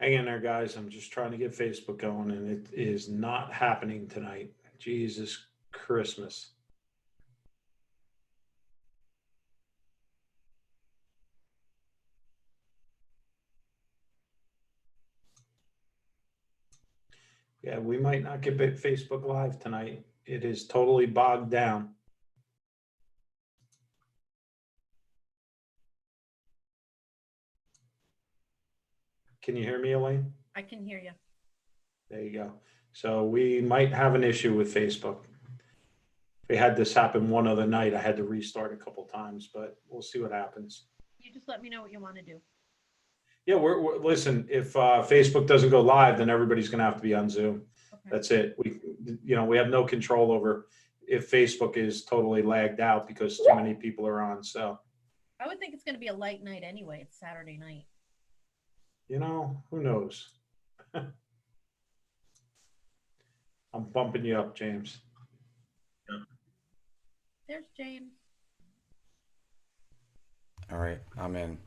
Hang in there, guys. I'm just trying to get Facebook going, and it is not happening tonight. Jesus Christmas. Yeah, we might not get Facebook Live tonight. It is totally bogged down. Can you hear me, Alayne? I can hear you. There you go. So we might have an issue with Facebook. We had this happen one other night. I had to restart a couple times, but we'll see what happens. You just let me know what you want to do. Yeah, listen. If Facebook doesn't go live, then everybody's going to have to be on Zoom. Okay. That's it. We have no control over if Facebook is totally lagged out because too many people are on. So I would think it's going to be a light night anyway. It's Saturday night. Who knows? I'm bumping you up, James. There's James. All right, I'm in.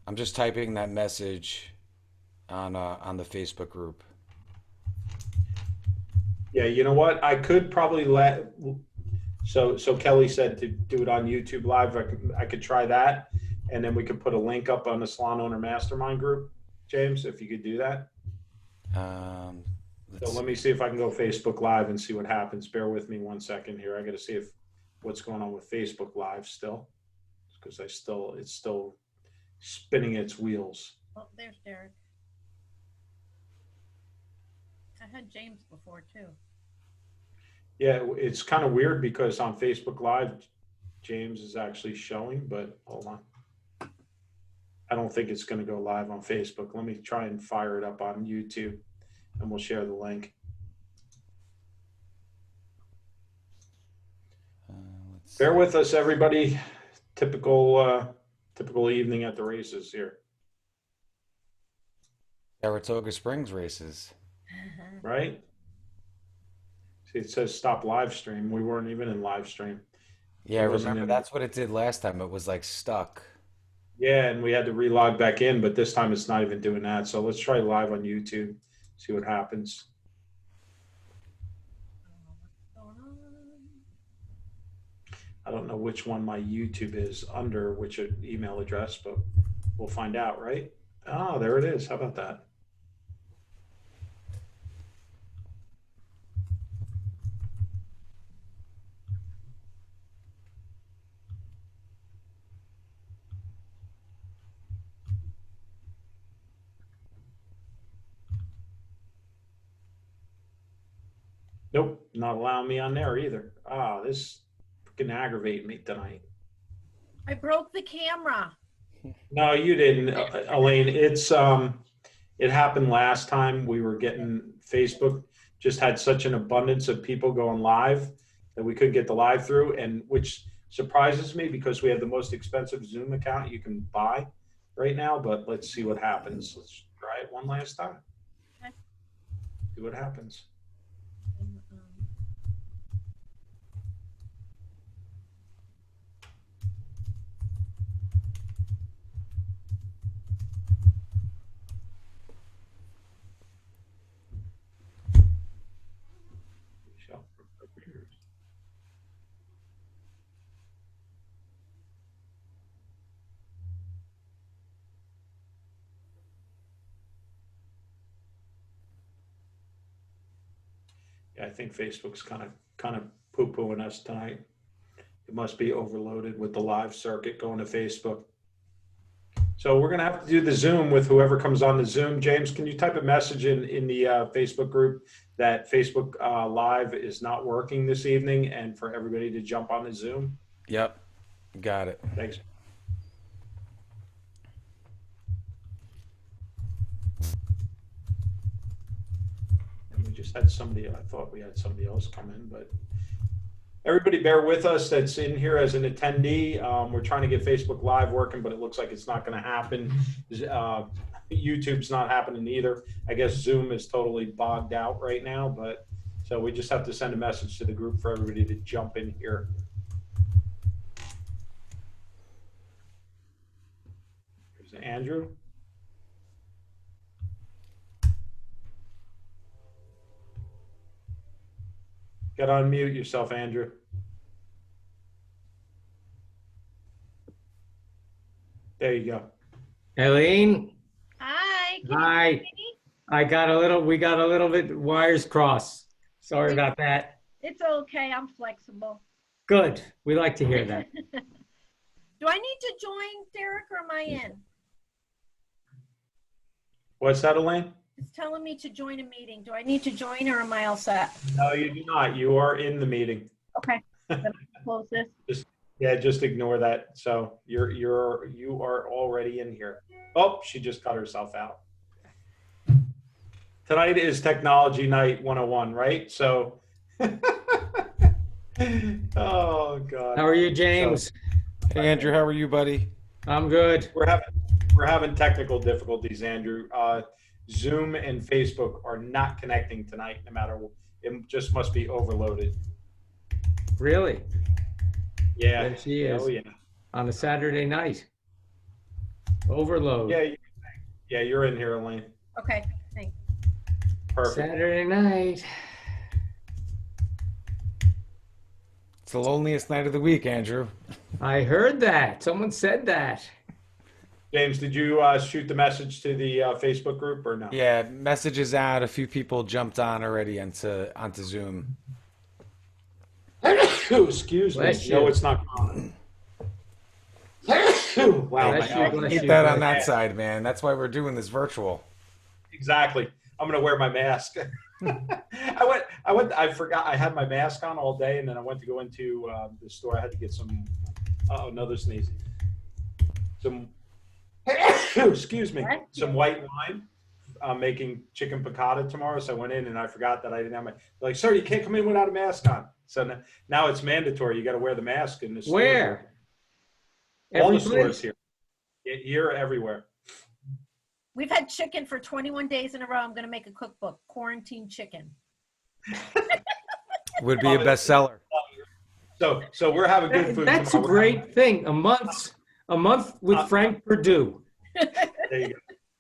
I'm just typing that message on the Facebook group. Yeah, you know what? I could probably So Kelly said to do it on YouTube Live. I could try that, and then we could put a link up on the Salon Owner Mastermind group, James, if you could do that. So let me see if I can go Facebook Live and see what happens. Bear with me 1 second here. I got to see what's going on with Facebook Live still, because it's still spinning its wheels. Oh, there's Derek. I had James before too. Yeah, it's kind of weird because on Facebook Live, James is actually showing, but hold on. I don't think it's going to go live on Facebook. Let me try and fire it up on YouTube, and we'll share the link. Bear with us, everybody. Typical evening at the races here. Saratoga Springs races. Right? See, it says stop live stream. We weren't even in live stream. Yeah, I remember that's what it did last time. It was like stuck. Yeah, and we had to relog back in, but this time it's not even doing that. So let's try live on YouTube, see what happens. I don't know which one my YouTube is under, which email address, but we'll find out, right? Oh, there it is. How about that? Nope, not allowing me on there either. This freaking aggravate me tonight. I broke the camera. No, you didn't, Alayne. It happened last time. We were getting Facebook just had such an abundance of people going live that we couldn't get the live through, and which surprises me because we have the most expensive Zoom account you can buy right now. But let's see what happens. Let's try it one last time. Okay. See what happens. Yeah, I think Facebook's kind of poo-pooing us tonight. It must be overloaded with the live circuit going to Facebook. So we're gonna have to do the Zoom with whoever comes on the Zoom. James, can you type a message in the Facebook group that Facebook Live is not working this evening, and for everybody to jump on the Zoom? Yep, got it. Thanks. And we just had somebody, I thought we had somebody else come in, but everybody bear with us that's in here as an attendee. We're trying to get Facebook Live working, but it looks like it's not going to happen. YouTube's not happening either. I guess Zoom is totally bogged out right now, but so we just have to send a message to the group for everybody to jump in here. There's Andrew. Got to unmute yourself, Andrew. There you go. Alayne, Hi. Can you hi. hear me? We got a little bit wires crossed. Sorry about that. It's okay. I'm flexible. Good. We like to hear that. Do I need to join, Derek, or am I in? What's that, Alayne? It's telling me to join a meeting. Do I need to join or am I all set? No, you do not. You are in the meeting. Okay. Then I'll close this. Yeah, just ignore that. So you are already in here. Oh, she just cut herself out. Tonight is Technology Night 101, right? So, oh God. How are you, James? Hey, Andrew, how are you, buddy? I'm good. We're having technical difficulties, Andrew. Zoom and Facebook are not connecting tonight. No matter what, it just must be overloaded. Really? Yeah. There she is. Oh yeah. On a Saturday night. Overload. Yeah, you're in here, Alayne. Okay. Thanks. Perfect. Saturday night. It's the loneliest night of the week, Andrew. I heard that. Someone said that. James, did you shoot the message to the Facebook group or no? Yeah, messages out. A few people jumped on already onto Zoom. Excuse me. Bless you. No, it's not common. Wow, Bless my you, God. bless Keep you, that bless on that you. side, man. That's why we're doing this virtual. Exactly. I'm gonna wear my mask. I forgot I had my mask on all day, and then I went to go into the store. I had to get some. Oh, another sneeze. Some. Excuse me. What? Some white wine. I'm making chicken piccata tomorrow, so I went in and I forgot that I didn't have my. Like, sir, you can't come in without a mask on. So now it's mandatory. You got to wear the mask in the store. Where? All Every the stores place? here. Here, everywhere. We've had chicken for 21 days in a row. I'm going to make a cookbook, Quarantine Chicken. Would be a bestseller. So we're having good food. That's a tomorrow. great thing. A month with Frank Perdue. There you go.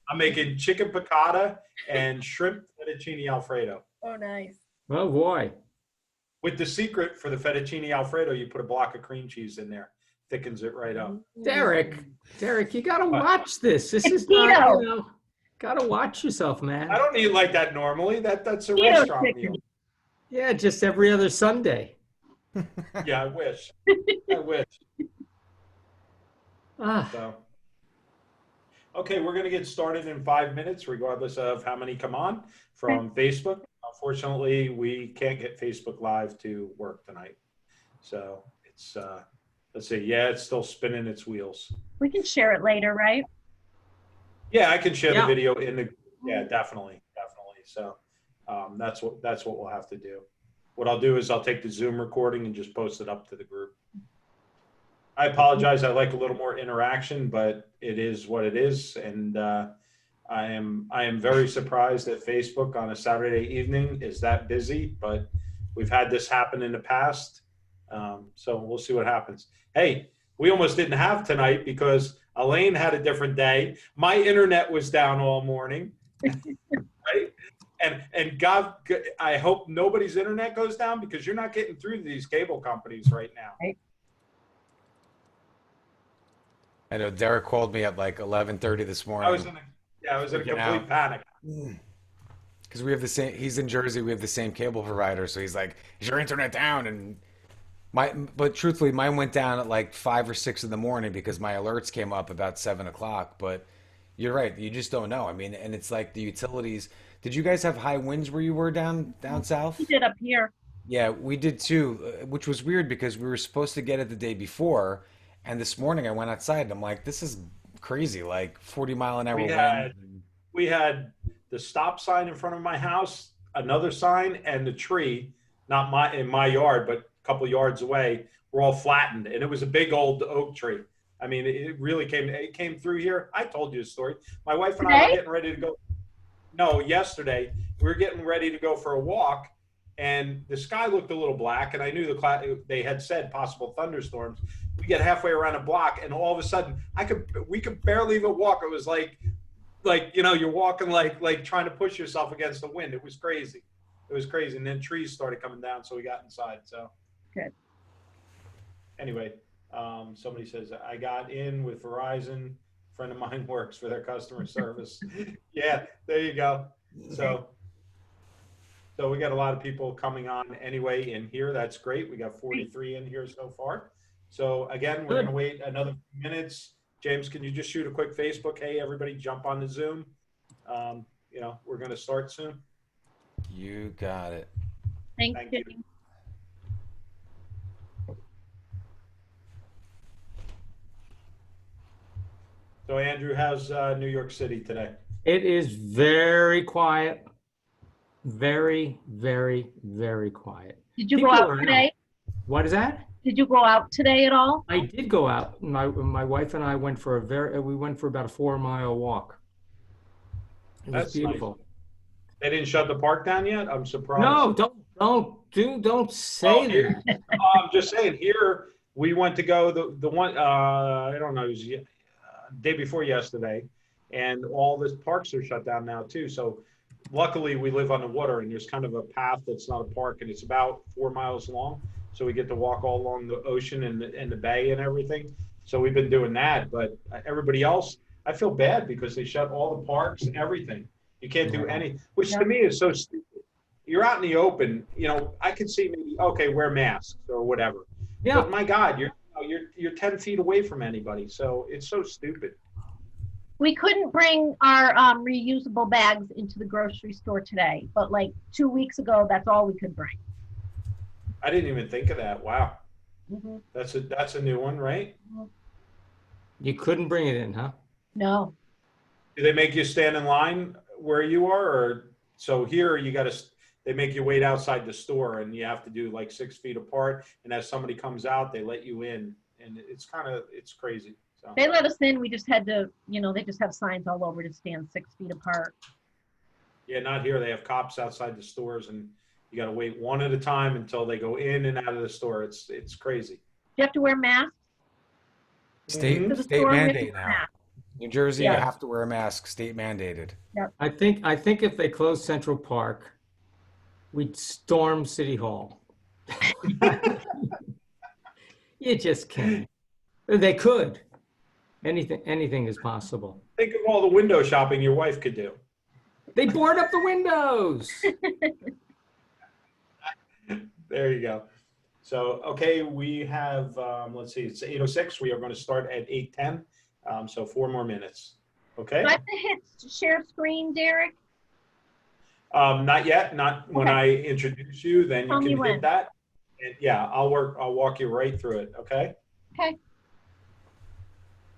I'm making chicken piccata and shrimp fettuccine alfredo. Oh, nice. Oh boy. With the secret for the fettuccine alfredo, you put a block of cream cheese in there, thickens it right up. Derek, you gotta What? watch this. This It's is not, keto. gotta watch yourself, man. I don't eat like that normally. That's a Keto restaurant chicken. meal. Yeah, just every other Sunday. Yeah, I wish. I wish. Ah, So, okay, we're going to get started in 5 minutes, regardless of how many come on from Facebook. Unfortunately, we can't get Facebook Live to work tonight. So it's, let's see. Yeah, it's still spinning its wheels. We can share it later, right? Yeah, I can share Yeah. the video in the, yeah, definitely. So that's what we'll have to do. What I'll do is I'll take the Zoom recording and just post it up to the group. I apologize. I like a little more interaction, but it is what it is. And I am very surprised that Facebook on a Saturday evening is that busy, but we've had this happen in the past. So we'll see what happens. Hey, we almost didn't have tonight because Alayne had a different day. My internet was down all morning. Right? And God, I hope nobody's internet goes down because you're not getting through to these cable companies right now. Right. I know Derek called me at like 11:30 this morning. I was in a complete panic. Because we have the same. He's in Jersey. We have the same cable provider. So he's like, "Is your internet down?" And but truthfully, mine went down at like 5 or 6 in the morning because my alerts came up about 7 o'clock. But you're right. You just don't know. I mean, and it's like the utilities. Did you guys have high winds where you were down south? We did up here. Yeah, we did too, which was weird because we were supposed to get it the day before, and this morning I went outside and I'm like, this is crazy, like 40-mile-an-hour wind. We had the stop sign in front of my house, another sign, and the tree, not in my yard, but a couple yards away, were all flattened, and it was a big old oak tree. I mean, it really came through here. I told you the story. My wife and I were getting ready to go. No, yesterday we were getting ready to go for a walk, and the sky looked a little black, and I knew they had said possible thunderstorms. We get halfway around a block, and all of a sudden we could barely even walk. It was like you're walking like trying to push yourself against the wind. It was crazy. It was crazy. And then trees started coming down, so we got inside. So Good. anyway, somebody says, I got in with Verizon. A friend of mine works for their customer service. Yeah, there you go. So we got a lot of people coming on anyway in here. That's great. We got 43 in here so far. So again, we're going to wait another few minutes. James, can you just shoot a quick Facebook? Hey, everybody, jump on the Zoom. We're going to start soon. You got it. Thank Thank you. you. So Andrew, how's New York City today? It is very quiet. Very, very, very quiet. Did you People go out are today? What is that? Did you go out today at all? I did go out. My wife and I went for we went for about a 4-mile walk. It was That's beautiful. nice. They didn't shut the park down yet? I'm surprised. No, don't say that. I'm just saying here, we went to go the one, I don't know, it was day before yesterday, and all the parks are shut down now too. So luckily we live on the water, and there's kind of a path that's not a park, and it's about 4 miles long. So we get to walk all along the ocean and the bay and everything. So we've been doing that, but everybody else, I feel bad because they shut all the parks and everything. You can't do any, which to me is so stupid. You're out in the open, I could see maybe, okay, wear masks or whatever. Yeah. But my God, you're 10 feet away from anybody. So it's so stupid. We couldn't bring our reusable bags into the grocery store today, but like 2 weeks ago, that's all we could bring. I didn't even think of that. Wow. Mm-hmm. That's a new one, right? You couldn't bring it in, huh? No. Do they make you stand in line where you are? Or so here they make you wait outside the store, and you have to do like 6 feet apart. And as somebody comes out, they let you in, and it's crazy. So. They let us in. We just had to, they just have signs all over to stand 6 feet apart. Yeah, not here. They have cops outside the stores, and you got to wait one at a time until they go in and out of the store. It's crazy. Do you have to wear masks? State To the state store, we have to mandate wear now. masks. New Jersey, Yeah. you have to wear a mask. State mandated. I think if they closed Central Park, we'd storm City Hall. You just can't. They could. Anything is possible. Think of all the window shopping your wife could do. They board up the windows. There you go. So, okay, we have, let's see, it's 8:06. We are going to start at 8:10. So 4 more minutes. Okay. Do I have to hit share screen, Derek? Not yet. Not when I introduce you, then Tell you me can when. hit that. And yeah, I'll walk you right through it. Okay. Okay.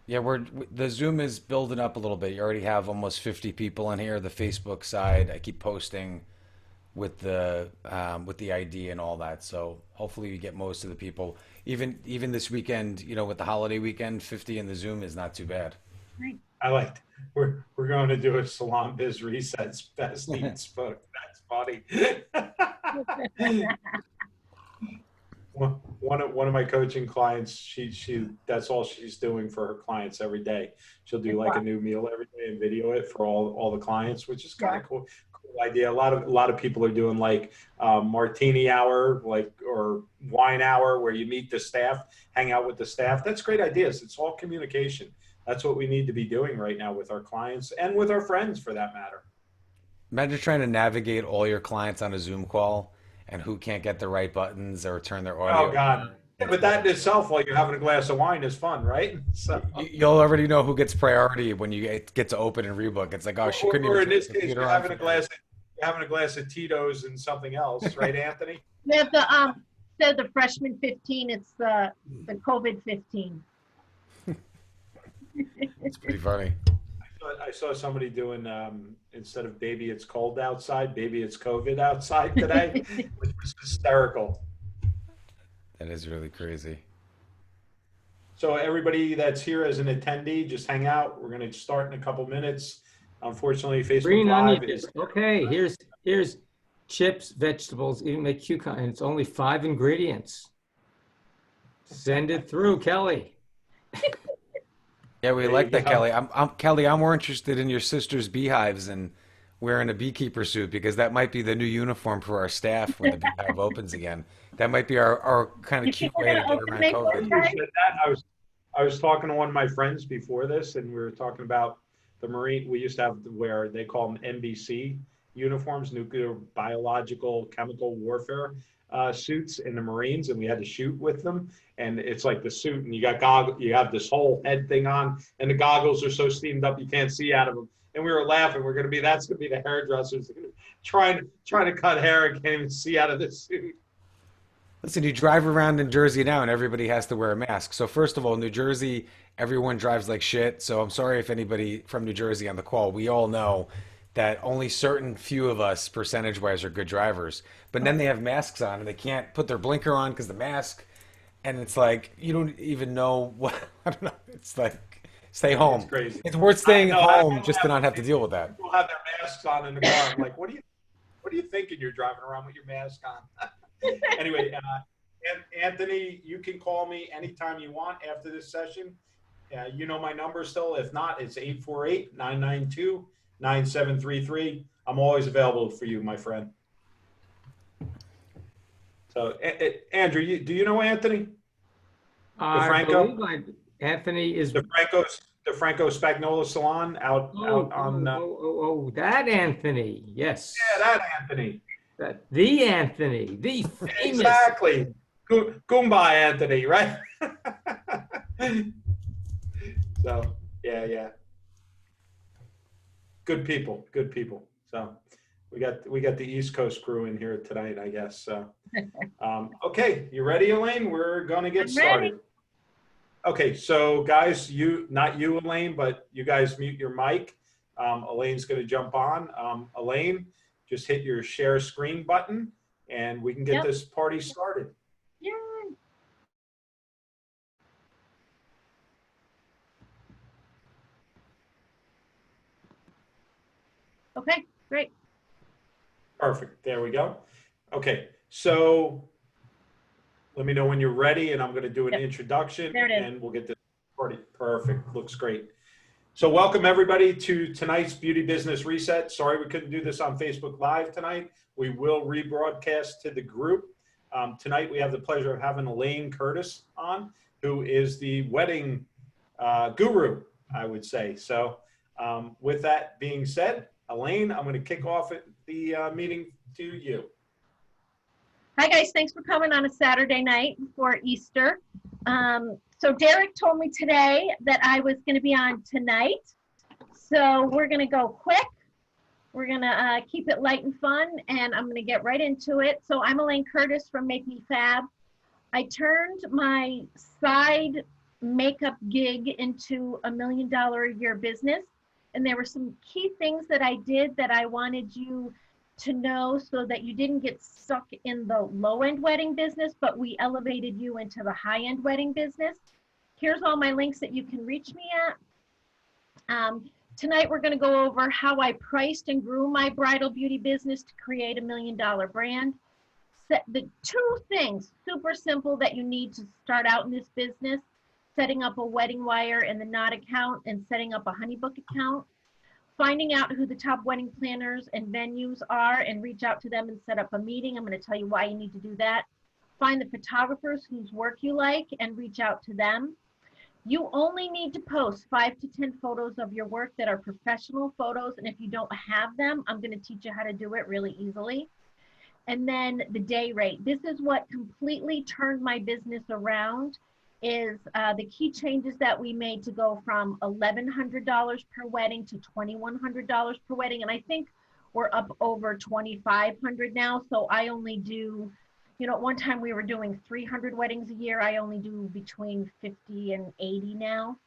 Yeah, the Zoom is building up a little bit. You already have almost 50 people in here. The Facebook side, I keep posting with the ID and all that. So hopefully we get most of the people. Even this weekend, with the holiday weekend, 50 in the Zoom is not too bad. Right. I liked. We're going to do a Salon Biz Resets Best Eats book. That's funny. One of my coaching clients, she that's all she's doing for her clients every day. She'll do like a new meal every day and video it for all the clients, which is kind of cool idea. A lot of people are doing like martini hour, or wine hour, where you meet the staff, hang out with the staff. That's great ideas. It's all communication. That's what we need to be doing right now with our clients and with our friends, for that matter. Imagine trying to navigate all your clients on a Zoom call and who can't get the right buttons or turn their audio. Oh God. Yeah, but that in itself, while you're having a glass of wine, is fun, right? So, You'll already know who gets priority when you get to open and rebook. It's like, oh, she couldn't or even in this turn the case, computer you're on having a glass of Tito's and something else, right, Anthony? We have the instead of the freshman 15, it's the COVID 15. It's pretty funny. I saw somebody doing, instead of baby it's cold outside, baby it's COVID outside today, which was hysterical. That is really crazy. So everybody that's here as an attendee, just hang out. We're going to start in a couple minutes. Unfortunately, Facebook Green Live onion. is... Okay, here's chips, vegetables, even the cucumber, and it's only 5 ingredients. Send it through, Kelly. Yeah, we There like you that, go. Kelly. Kelly, I'm more interested in your sister's beehives and wearing a beekeeper suit because that might be the new uniform for our staff when the beehive opens again. That might be our kind of You think cute we're way to gonna get open around May Funny COVID. 4th, you guys? said that. I was talking to one of my friends before this, and we were talking about the Marine. We used to have where they call them NBC uniforms, nuclear, biological, chemical warfare suits in the Marines, and we had to shoot with them. And it's like the suit, and you got goggles, you have this whole head thing on, and the goggles are so steamed up you can't see out of them. And we were laughing. That's gonna be the hairdressers trying to cut hair and can't even see out of this suit. Listen, you drive around in Jersey now and everybody has to wear a mask. So first of all, New Jersey, everyone drives like shit. So I'm sorry if anybody from New Jersey on the call. We all know that only certain few of us, percentage wise, are good drivers. But then they have masks on and they can't put their blinker on because the mask, and it's like you don't even know what. I don't know. It's like stay It's home. crazy. It's worth I staying know. home just to not have to deal with that. People have their masks on in the car. I'm like, what are you thinking? You're driving around with your mask on. Anyway, Anthony, you can call me anytime you want after this session. You know my number still. If not, it's 848-992-9733. I'm always available for you, my friend. So, Andrew, do you know Anthony? I Franco? believe Anthony is. The Franco Spagnola Salon out on. That Anthony. Yes. Yeah, that Anthony. The Anthony, the famous. Exactly. Goomba Anthony, right? So, yeah. Good people. So, we got the East Coast crew in here tonight, I guess. So, okay, you ready, Alayne? We're gonna get started. Okay, so guys, not you, Alayne, but you guys mute your mic. Alayne's gonna jump on. Alayne, just hit your share screen button, and we can get this party started. Yay. Okay, great. Perfect. There we go. Okay, so let me know when you're ready, and I'm going to do an introduction, There it is. and we'll get this party. Perfect. Looks great. So welcome everybody to tonight's Beauty Business Reset. Sorry we couldn't do this on Facebook Live tonight. We will rebroadcast to the group. Tonight we have the pleasure of having Alayne Curtis on, who is the wedding guru, I would say. So with that being said, Alayne, I'm going to kick off the meeting to you. Hi guys, thanks for coming on a Saturday night before Easter. So Derek told me today that I was going to be on tonight. So we're going to go quick. We're going to keep it light and fun, and I'm going to get right into it. So I'm Alayne Curtis from Make Me Fab. I turned my side makeup gig into $1 million a year business. And there were some key things that I did that I wanted you to know so that you didn't get stuck in the low-end wedding business, but we elevated you into the high-end wedding business. Here's all my links that you can reach me at. Tonight we're going to go over how I priced and grew my bridal beauty business to create $1 million brand. The two things, super simple, that you need to start out in this business: setting up a Weddingwire and the Knot account, and setting up a Honeybook account. Finding out who the top wedding planners and venues are and reach out to them and set up a meeting. I'm going to tell you why you need to do that. Find the photographers whose work you like and reach out to them. You only need to post 5 to 10 photos of your work that are professional photos. And if you don't have them, I'm going to teach you how to do it really easily. And then the day rate. This is what completely turned my business around. Is the key changes that we made to go from $1,100 per wedding to $2,100 per wedding. And I think we're up over $2,500 now. So I only do, at one time we were doing 300 weddings a year. I only do between 50 and 80 now.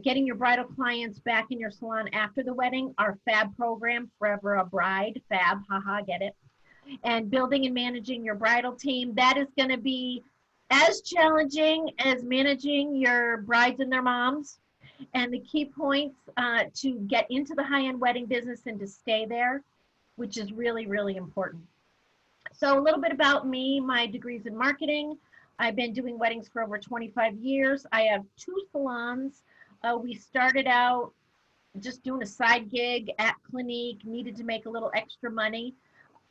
Getting your bridal clients back in your salon after the wedding, our FAB program, Forever a Bride, FAB, haha, get it. And building and managing your bridal team, that is going to be as challenging as managing your brides and their moms. And the key points to get into the high-end wedding business and to stay there, which is really, really important. So a little bit about me, my degrees in marketing. I've been doing weddings for over 25 years. I have 2 salons. We started out just doing a side gig at Clinique, needed to make a little extra money.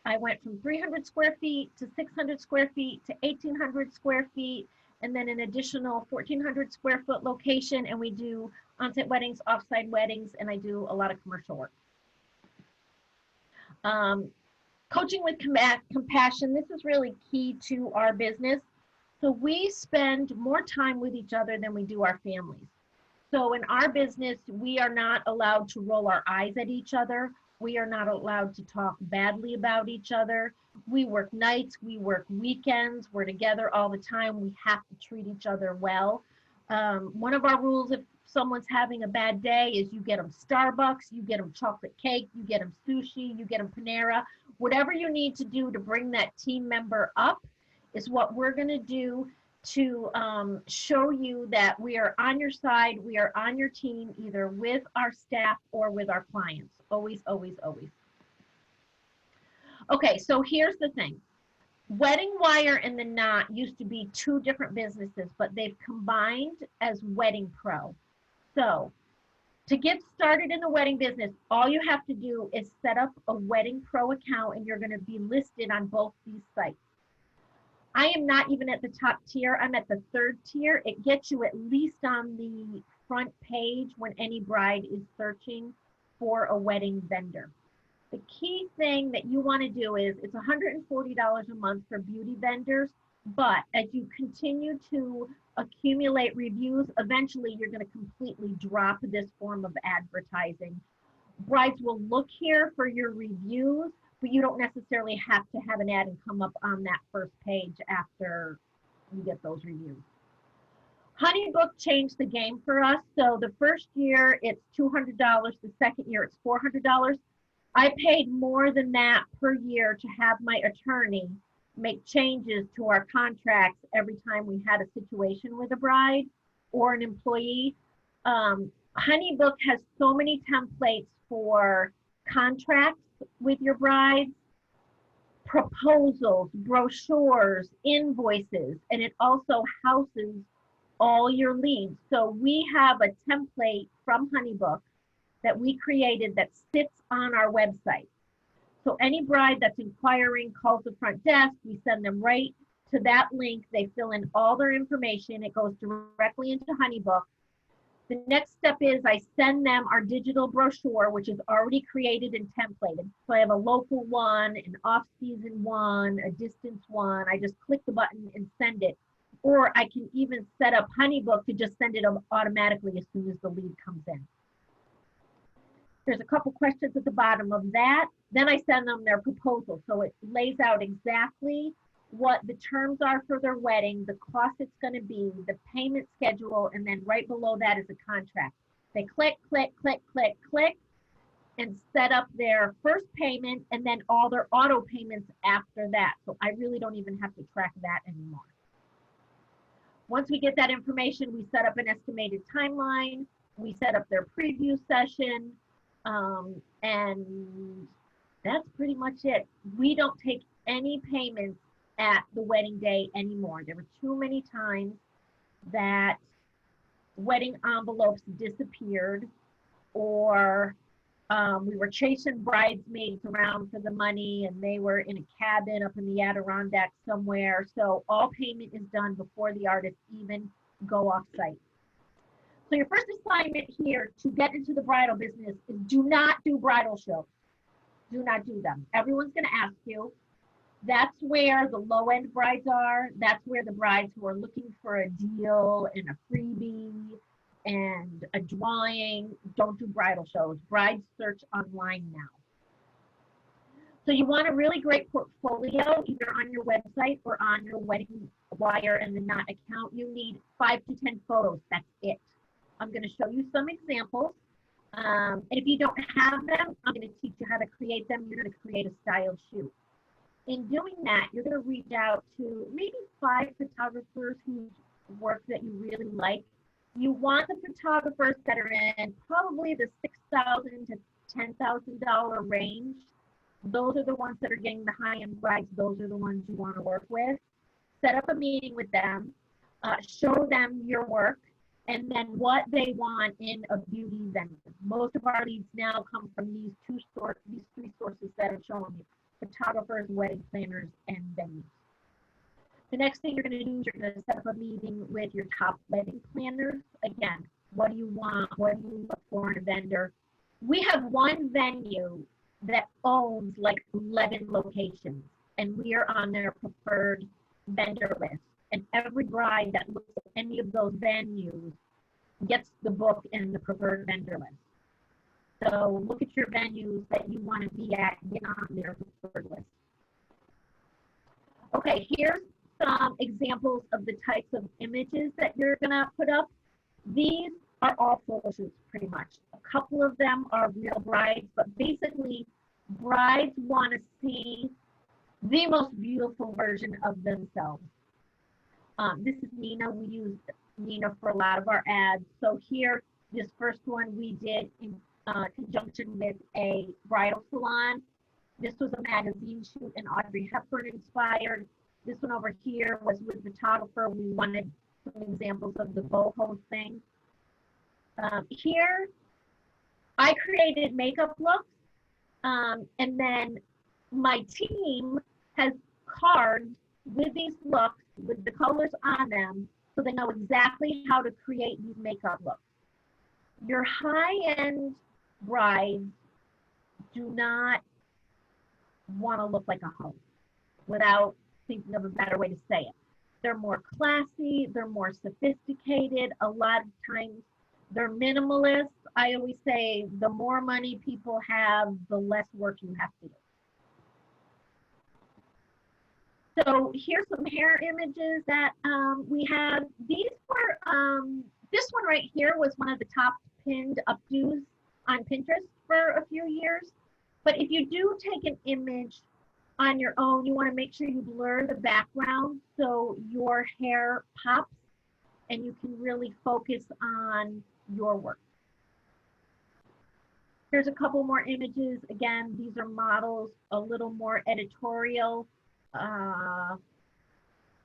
I went from 300 square feet to 600 square feet to 1,800 square feet, and then an additional 1,400 square foot location. And we do on-site weddings, off-site weddings, and I do a lot of commercial work. Coaching with compassion. This is really key to our business. So we spend more time with each other than we do our families. So in our business, we are not allowed to roll our eyes at each other. We are not allowed to talk badly about each other. We work nights, we work weekends, we're together all the time. We have to treat each other well. One of our rules, if someone's having a bad day, is you get them Starbucks, you get them chocolate cake, you get them sushi, you get them Panera. Whatever you need to do to bring that team member up is what we're going to do to show you that we are on your side, we are on your team, either with our staff or with our clients. Always, always, always. Okay, so here's the thing. Weddingwire and The Knot used to be two different businesses, but they've combined as Wedding Pro. So to get started in the wedding business, all you have to do is set up a Wedding Pro account, and you're going to be listed on both these sites. I am not even at the top tier. I'm at the third tier. It gets you at least on the front page when any bride is searching for a wedding vendor. The key thing that you want to do is, it's $140 a month for beauty vendors, but as you continue to accumulate reviews, eventually you're going to completely drop this form of advertising. Brides will look here for your reviews, but you don't necessarily have to have an ad and come up on that first page after you get those reviews. HoneyBook changed the game for us. So the first year it's $200, the second year it's $400. I paid more than that per year to have my attorney make changes to our contracts every time we had a situation with a bride or an employee. HoneyBook has so many templates for contracts with your brides, proposals, brochures, invoices, and it also houses all your leads. So we have a template from HoneyBook that we created that sits on our website. So any bride that's inquiring calls the front desk, we send them right to that link. They fill in all their information. It goes directly into HoneyBook. The next step is I send them our digital brochure, which is already created and templated. So I have a local one, an off-season one, a distance one. I just click the button and send it. Or I can even set up HoneyBook to just send it automatically as soon as the lead comes in. There's a couple questions at the bottom of that. Then I send them their proposal. So it lays out exactly what the terms are for their wedding, the cost it's going to be, the payment schedule, and then right below that is a contract. They click, click, click, click, click, and set up their first payment and then all their auto payments after that. So I really don't even have to track that anymore. Once we get that information, we set up an estimated timeline, we set up their preview session, and that's pretty much it. We don't take any payments at the wedding day anymore. There were too many times that wedding envelopes disappeared, or we were chasing bridesmaids around for the money and they were in a cabin up in the Adirondacks somewhere. So all payment is done before the artists even go off site. So your first assignment here to get into the bridal business is do not do bridal shows. Do not do them. Everyone's going to ask you. That's where the low-end brides are. That's where the brides who are looking for a deal and a freebie and a drawing don't do bridal shows. Brides search online now. So you want a really great portfolio, either on your website or on your Weddingwire and The Knot account. You need 5 to 10 photos. That's it. I'm going to show you some examples. And if you don't have them, I'm going to teach you how to create them. You're going to create a styled shoot. In doing that, you're going to reach out to maybe 5 photographers whose work that you really like. You want the photographers that are in probably the $6,000 to $10,000 range. Those are the ones that are getting the high-end brides. Those are the ones you want to work with. Set up a meeting with them. Show them your work. and then what they want in a beauty vendor. Most of our leads now come from these three sources that are showing you: photographers, wedding planners, and venues. The next thing you're going to do is you're going to set up a meeting with your top wedding planners. Again, what do you want? What do you look for in a vendor? We have one venue that owns like 11 locations, and we are on their preferred vendor list. And every bride that looks at any of those venues gets the book in the preferred vendor list. So look at your venues that you want to be at, get on their preferred list. Okay, here's some examples of the types of images that you're gonna put up. These are all photo shoots pretty much. A couple of them are real brides, but basically brides want to see the most beautiful version of themselves. This is Nina. We use Nina for a lot of our ads. So here, this first one we did in conjunction with a bridal salon. This was a magazine shoot and Audrey Hepburn inspired. This one over here was with a photographer. We wanted some examples of the boho thing. Here, I created makeup looks, and then my team has cards with these looks with the colors on them, so they know exactly how to create these makeup looks. Your high-end brides do not want to look like a hoe, without thinking of a better way to say it. They're more classy, they're more sophisticated. A lot of times they're minimalist. I always say the more money people have, the less work you have to do. So here's some hair images that we have. These were, this one right here was one of the top pinned updos on Pinterest for a few years. But if you do take an image on your own, you want to make sure you blur the background so your hair pops and you can really focus on your work. Here's a couple more images. Again, these are models, a little more editorial.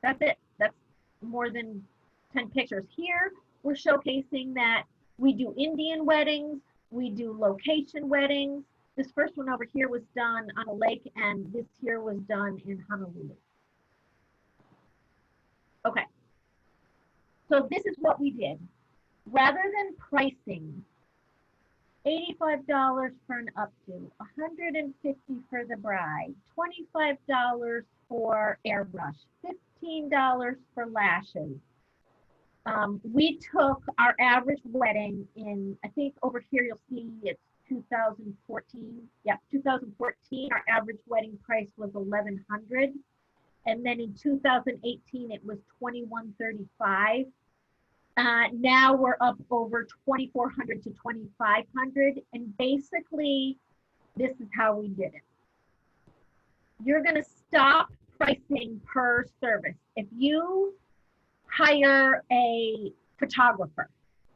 That's it. That's more than 10 pictures. Here, we're showcasing that we do Indian weddings, we do location weddings. This first one over here was done on a lake, and this here was done in Honolulu. Okay, so this is what we did. Rather than pricing $85 for an updo, $150 for the bride, $25 for airbrush, $15 for lashes. We took our average wedding in, I think over here you'll see it's 2014. Yeah, 2014, our average wedding price was $1,100. And then in 2018, it was $2,135. Now we're up over $2,400 to $2,500. And basically, this is how we did it. You're going to stop pricing per service. If you hire a photographer,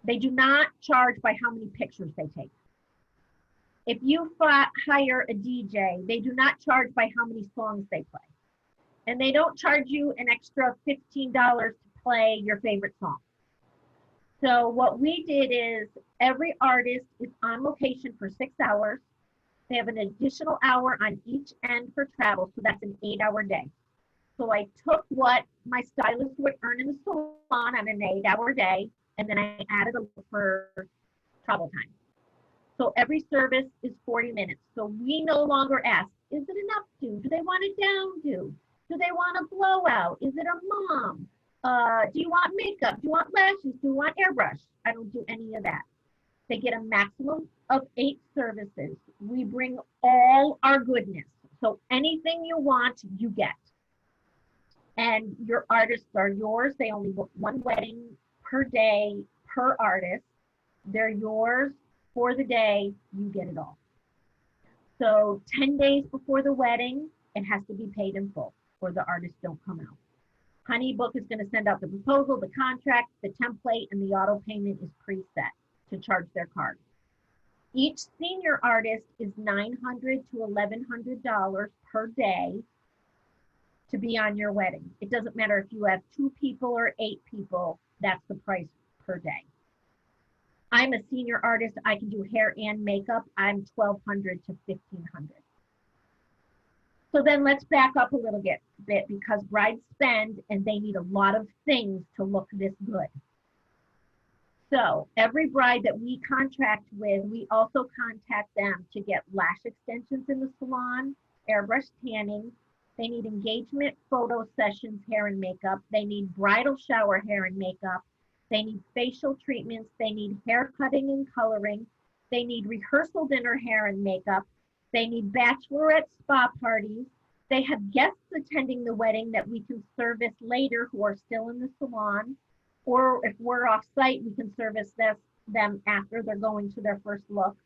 they do not charge by how many pictures they take. If you hire a DJ, they do not charge by how many songs they play. And they don't charge you an extra $15 to play your favorite song. So what we did is every artist is on location for 6 hours. They have an additional hour on each end for travel, so that's an 8-hour day. So I took what my stylist would earn in the salon on an 8-hour day, and then I added a little for travel time. So every service is 40 minutes. So we no longer ask, is it an updo? Do they want a downdo? Do they want a blowout? Is it a mom? Do you want makeup? Do you want lashes? Do you want airbrush? I don't do any of that. They get a maximum of 8 services. We bring all our goodness. So anything you want, you get. And your artists are yours. They only book one wedding per day, per artist. They're yours for the day. You get it all. So 10 days before the wedding, it has to be paid in full or the artists don't come out. HoneyBook is going to send out the proposal, the contract, the template, and the auto payment is preset to charge their card. Each senior artist is $900 to $1,100 per day to be on your wedding. It doesn't matter if you have 2 people or 8 people, that's the price per day. I'm a senior artist. I can do hair and makeup. I'm $1,200 to $1,500. So then let's back up a little bit because brides spend and they need a lot of things to look this good. So every bride that we contract with, we also contact them to get lash extensions in the salon, airbrush tanning. They need engagement photo sessions, hair and makeup. They need bridal shower hair and makeup. They need facial treatments. They need hair cutting and coloring. They need rehearsal dinner hair and makeup. They need bachelorette spa parties. They have guests attending the wedding that we can service later who are still in the salon. Or if we're off site, we can service them after they're going to their first look.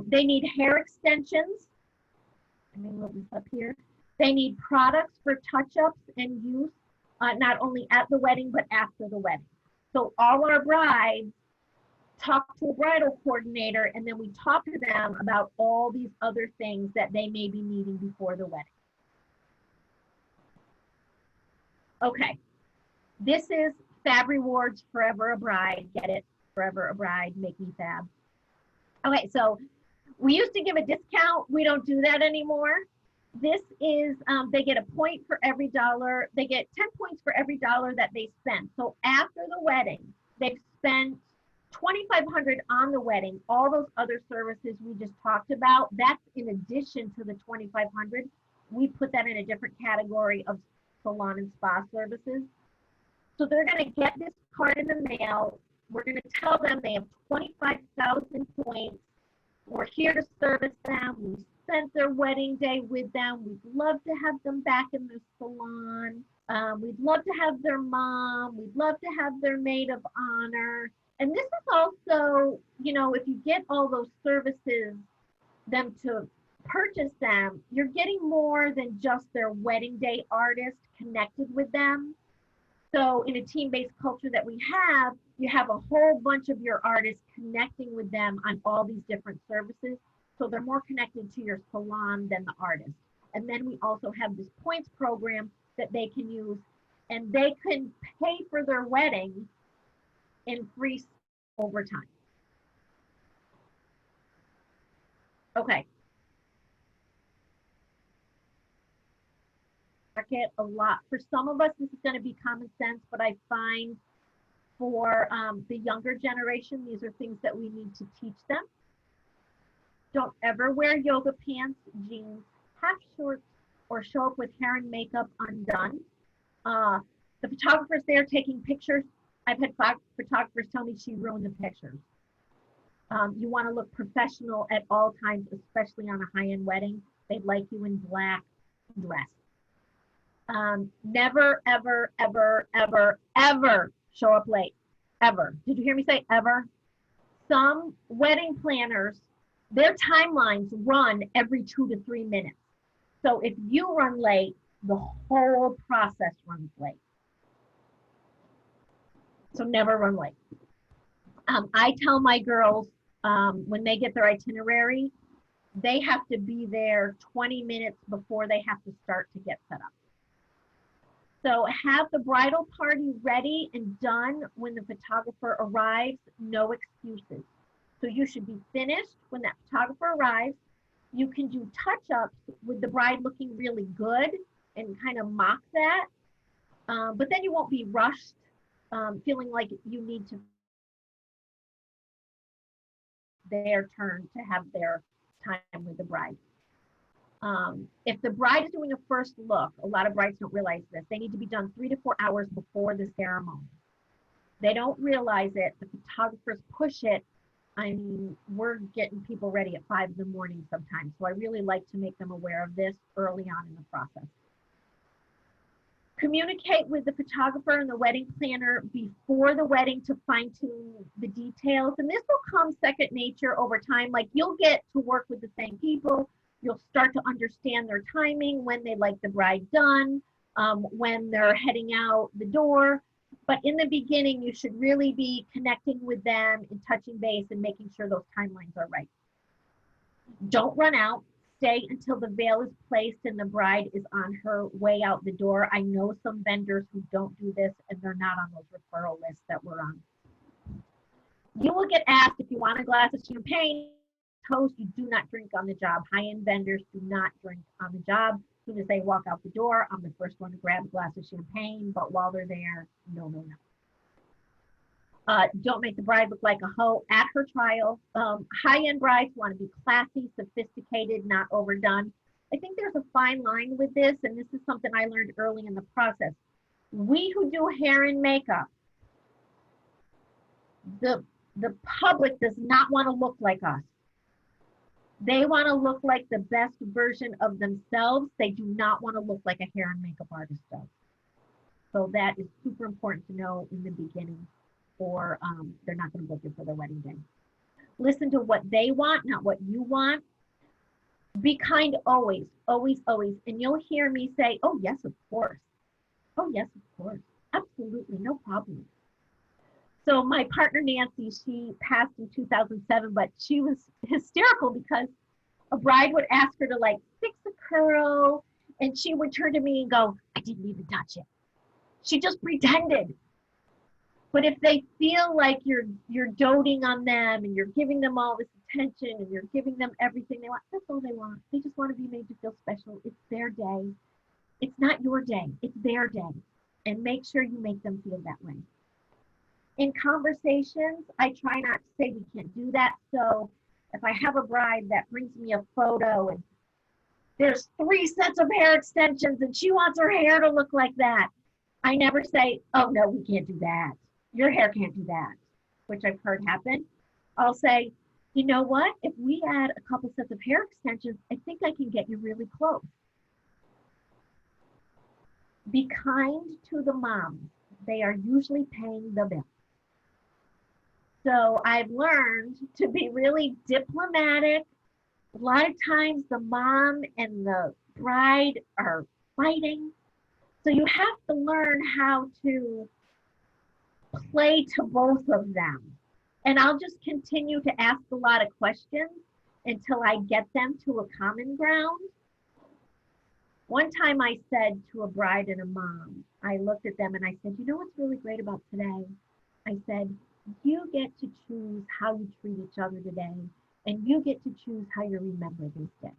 They need hair extensions. Let me move this up here. They need products for touch-ups and use, not only at the wedding, but after the wedding. So all our brides talk to a bridal coordinator, and then we talk to them about all these other things that they may be needing before the wedding. Okay, this is Fab Rewards, Forever a Bride. Get it? Forever a Bride, make me fab. Okay, so we used to give a discount. We don't do that anymore. This is, they get a point for every dollar. They get 10 points for every dollar that they spend. So after the wedding, they've spent $2,500 on the wedding. All those other services we just talked about, that's in addition to the $2,500. We put that in a different category of salon and spa services. So they're going to get this card in the mail. We're going to tell them they have 25,000 points. We're here to service them. We spent their wedding day with them. We'd love to have them back in the salon. We'd love to have their mom. We'd love to have their maid of honor. And this is also, you know, if you get all those services, them to purchase them, you're getting more than just their wedding day artist connected with them. So in a team-based culture that we have, you have a whole bunch of your artists connecting with them on all these different services. So they're more connected to your salon than the artist. And then we also have this points program that they can use, and they can pay for their wedding in free overtime. Okay. Market a lot. For some of us, this is going to be common sense, but I find for the younger generation, these are things that we need to teach them. Don't ever wear yoga pants, jeans, half shorts, or show up with hair and makeup undone. The photographer's there taking pictures. I've had photographers tell me she ruined the pictures. You want to look professional at all times, especially on a high-end wedding. They'd like you in black dress. Never, ever, ever, ever, ever show up late. Ever. Did you hear me say ever? Some wedding planners, their timelines run every 2 to 3 minutes. So if you run late, the whole process runs late. So never run late. I tell my girls when they get their itinerary, they have to be there 20 minutes before they have to start to get set up. So have the bridal party ready and done when the photographer arrives, no excuses. So you should be finished when that photographer arrives. You can do touch-ups with the bride looking really good and kind of mock that. But then you won't be rushed, feeling like you need to their turn to have their time with the bride. If the bride is doing a first look, a lot of brides don't realize this. They need to be done 3 to 4 hours before the ceremony. They don't realize it. The photographers push it. I mean, we're getting people ready at 5 in the morning sometimes. So I really like to make them aware of this early on in the process. Communicate with the photographer and the wedding planner before the wedding to fine tune the details. And this will come second nature over time. Like you'll get to work with the same people. You'll start to understand their timing, when they like the bride done, when they're heading out the door. But in the beginning, you should really be connecting with them and touching base and making sure those timelines are right. Don't run out. Stay until the veil is placed and the bride is on her way out the door. I know some vendors who don't do this and they're not on those referral lists that we're on. You will get asked if you want a glass of champagne, toast. You do not drink on the job. High-end vendors do not drink on the job. As soon as they walk out the door, I'm the first one to grab a glass of champagne, but while they're there, no, no, no. Don't make the bride look like a hoe at her trial. High-end brides want to be classy, sophisticated, not overdone. I think there's a fine line with this, and this is something I learned early in the process. We who do hair and makeup, the public does not want to look like us. They want to look like the best version of themselves. They do not want to look like a hair and makeup artist does. So that is super important to know in the beginning, or they're not going to book you for their wedding day. Listen to what they want, not what you want. Be kind always, always, always. And you'll hear me say, oh, yes, of course. Oh, yes, of course. Absolutely, no problem. So my partner, Nancy, she passed in 2007, but she was hysterical because a bride would ask her to like fix a curl, and she would turn to me and go, I didn't even touch it. She just pretended. But if they feel like you're doting on them and you're giving them all this attention and you're giving them everything they want, that's all they want. They just want to be made to feel special. It's their day. It's not your day. It's their day. And make sure you make them feel that way. In conversations, I try not to say we can't do that. So if I have a bride that brings me a photo and there's 3 sets of hair extensions and she wants her hair to look like that, I never say, oh, no, we can't do that. Your hair can't do that, which I've heard happen. I'll say, you know what? If we add a couple sets of hair extensions, I think I can get you really close. Be kind to the moms. They are usually paying the bill. So I've learned to be really diplomatic. A lot of times the mom and the bride are fighting. So you have to learn how to play to both of them. And I'll just continue to ask a lot of questions until I get them to a common ground. One time I said to a bride and a mom, I looked at them and I said, you know what's really great about today? I said, you get to choose how you treat each other today, and you get to choose how you remember this day.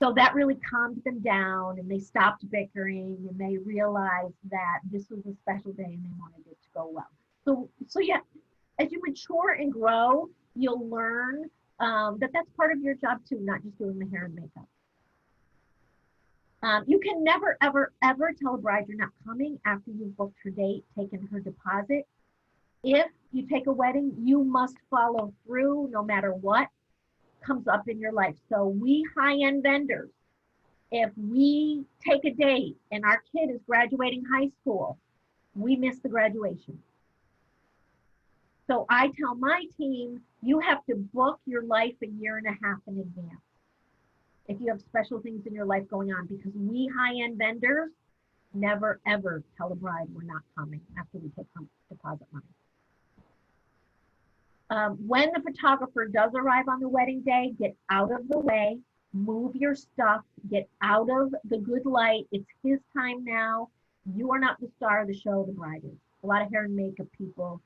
So that really calmed them down, and they stopped bickering, and they realized that this was a special day and they wanted it to go well. So yeah, as you mature and grow, you'll learn that that's part of your job too, not just doing the hair and makeup. You can never, ever, ever tell a bride you're not coming after you've booked her date, taken her deposit. If you take a wedding, you must follow through no matter what comes up in your life. So we high-end vendors, if we take a date and our kid is graduating high school, we miss the graduation. So I tell my team, you have to book your life a year and a half in advance if you have special things in your life going on, because we high-end vendors never, ever tell a bride we're not coming after we take deposit money. When the photographer does arrive on the wedding day, get out of the way, move your stuff, get out of the good light. It's his time now. You are not the star of the show, the bride is. A lot of hair and makeup people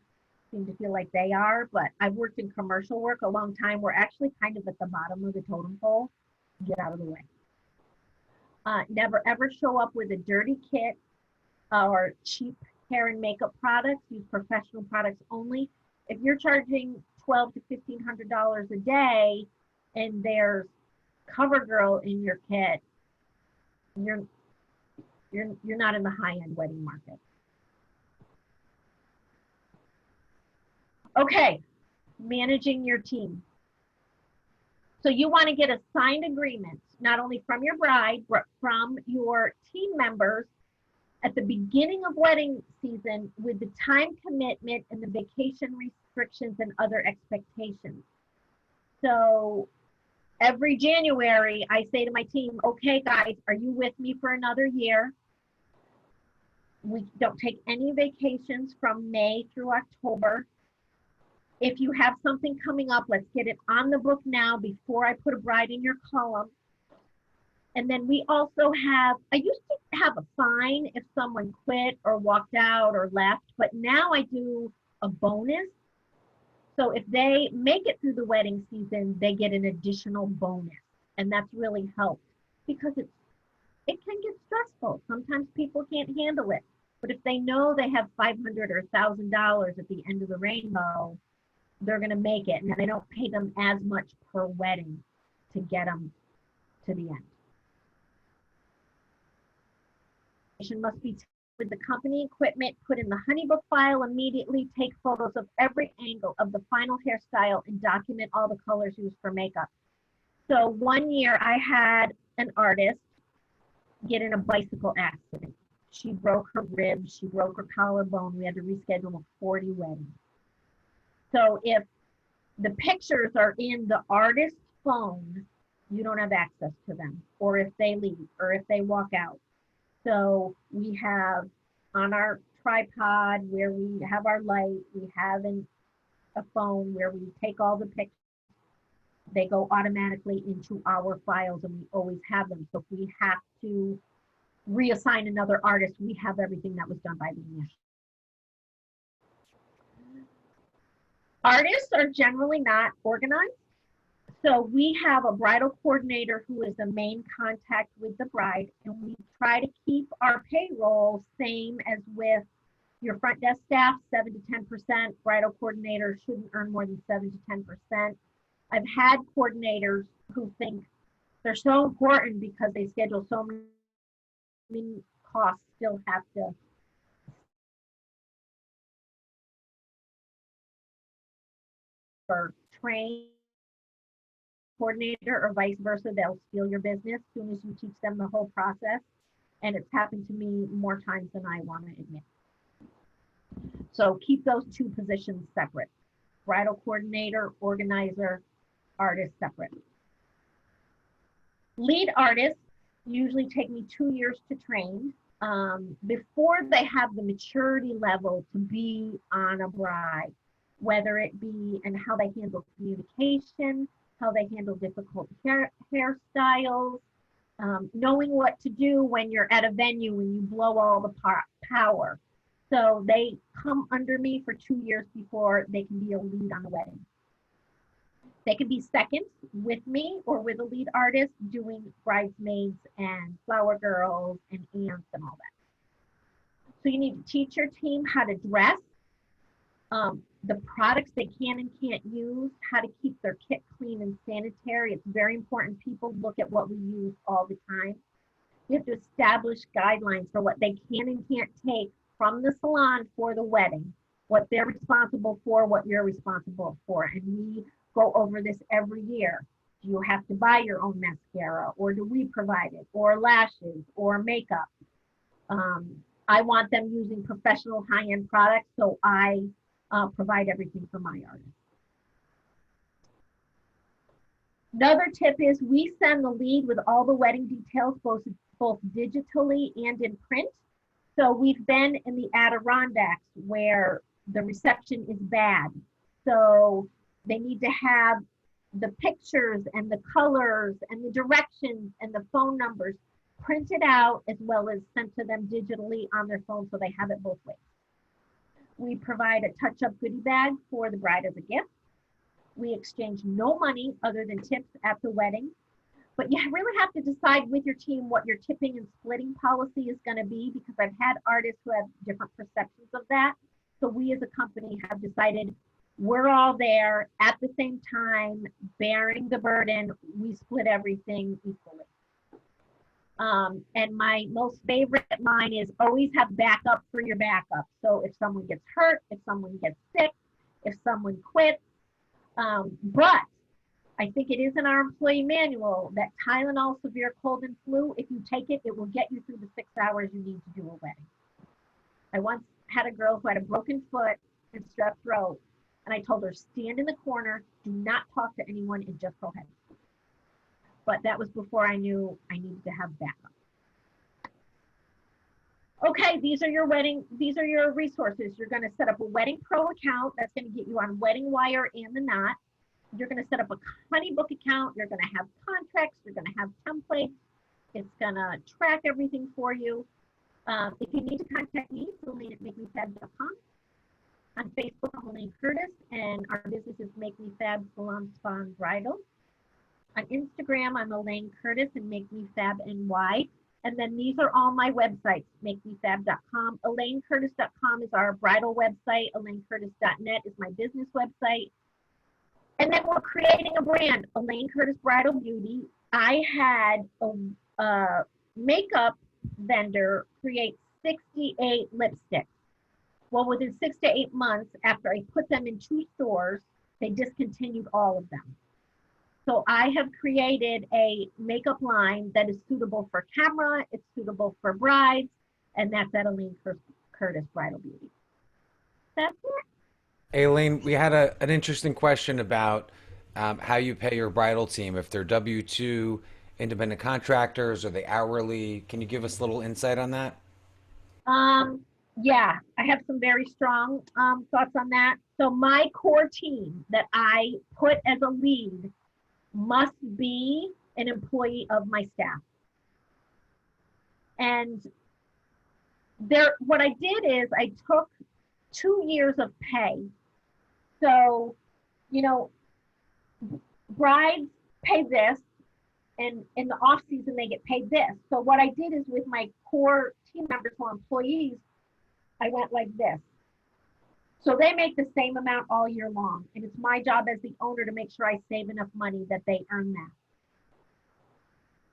seem to feel like they are, but I've worked in commercial work a long time. We're actually kind of at the bottom of the totem pole. Get out of the way. Never ever show up with a dirty kit or cheap hair and makeup products. Use professional products only. If you're charging $1,200 to $1,500 a day and there's CoverGirl in your kit, you're not in the high-end wedding market. Okay, managing your team. So you want to get a signed agreement, not only from your bride, but from your team members at the beginning of wedding season with the time commitment and the vacation restrictions and other expectations. So every January, I say to my team, okay, guys, are you with me for another year? We don't take any vacations from May through October. If you have something coming up, let's get it on the book now before I put a bride in your column. And then we also have, I used to have a fine if someone quit or walked out or left, but now I do a bonus So if they make it through the wedding season, they get an additional bonus. And that's really helped because it can get stressful. Sometimes people can't handle it. But if they know they have $500 or $1,000 at the end of the rainbow, they're going to make it. And they don't pay them as much per wedding to get them to the end. Must be with the company equipment, put in the honeybook file immediately, take photos of every angle of the final hairstyle, and document all the colors used for makeup. So one year I had an artist get in a bicycle accident. She broke her ribs, she broke her collarbone. We had to reschedule 40 weddings. So if the pictures are in the artist's phone, you don't have access to them, or if they leave, or if they walk out. So we have on our tripod where we have our light, we have a phone where we take all the pictures. They go automatically into our files and we always have them. So if we have to reassign another artist, we have everything that was done by the initial. Artists are generally not organized. So we have a bridal coordinator who is the main contact with the bride, and we try to keep our payroll same as with your front desk staff, 7 to 10%. Bridal coordinator shouldn't earn more than 7 to 10%. I've had coordinators who think they're so important because they schedule so many costs still have to train coordinator or vice versa. They'll steal your business as soon as you teach them the whole process. And it's happened to me more times than I want to admit. So keep those two positions separate. Bridal coordinator, organizer, artist separate. Lead artists usually take me 2 years to train before they have the maturity level to be on a bride, whether it be and how they handle communication, how they handle difficult hairstyles, knowing what to do when you're at a venue and you blow all the power. So they come under me for 2 years before they can be a lead on a wedding. They can be seconds with me or with a lead artist doing bridesmaids and flower girls and aunts and all that. So you need to teach your team how to dress, the products they can and can't use, how to keep their kit clean and sanitary. It's very important people look at what we use all the time. We have to establish guidelines for what they can and can't take from the salon for the wedding, what they're responsible for, what you're responsible for. And we go over this every year. Do you have to buy your own mascara, or do we provide it, or lashes, or makeup? I want them using professional high-end products, so I provide everything for my artists. Another tip is we send the lead with all the wedding details, both digitally and in print. So we've been in the Adirondacks where the reception is bad. So they need to have the pictures and the colors and the directions and the phone numbers printed out as well as sent to them digitally on their phone so they have it both ways. We provide a touch-up goodie bag for the bride as a gift. We exchange no money other than tips at the wedding. But you really have to decide with your team what your tipping and splitting policy is going to be, because I've had artists who have different perceptions of that. So we as a company have decided we're all there at the same time, bearing the burden. We split everything equally. And my most favorite line is always have backup for your backup. So if someone gets hurt, if someone gets sick, if someone quits, but I think it is in our employee manual that Tylenol, severe cold and flu, if you take it, it will get you through the 6 hours you need to do a wedding. I once had a girl who had a broken foot and strep throat, and I told her, stand in the corner, do not talk to anyone, and just go ahead. But that was before I knew I needed to have backup. Okay, these are your resources. You're going to set up a Wedding Pro account that's going to get you on Weddingwire and the Knot. You're going to set up a honeybook account. You're going to have contracts. You're going to have templates. It's going to track everything for you. If you need to contact me, Alayne@makemesad.com. On Facebook, I'm Alayne Curtis, and our business is Make Me Fab Salon Spa and Bridal. On Instagram, I'm Alayne Curtis and Make Me Fab NY. And then these are all my websites, makemefab.com. AlayneCurtis.com is our bridal website. AlayneCurtis.net is my business website. And then we're creating a brand, Alayne Curtis Bridal Beauty. I had a makeup vendor create 68 lipsticks. Well, within 6 to 8 months after I put them in 2 stores, they discontinued all of them. So I have created a makeup line that is suitable for camera, it's suitable for brides, and that's at Alayne Curtis Bridal Beauty. That's it. Alayne, we had an interesting question about how you pay your bridal team, if they're W-2 independent contractors or they hourly. Can you give us a little insight on that? Yeah, I have some very strong thoughts on that. So my core team that I put as a lead must be an employee of my staff. And what I did is I took 2 years of pay. So, you know, brides pay this, and in the off season they get paid this. So what I did is with my core team members or employees, I went like this. So they make the same amount all year long. And it's my job as the owner to make sure I save enough money that they earn that.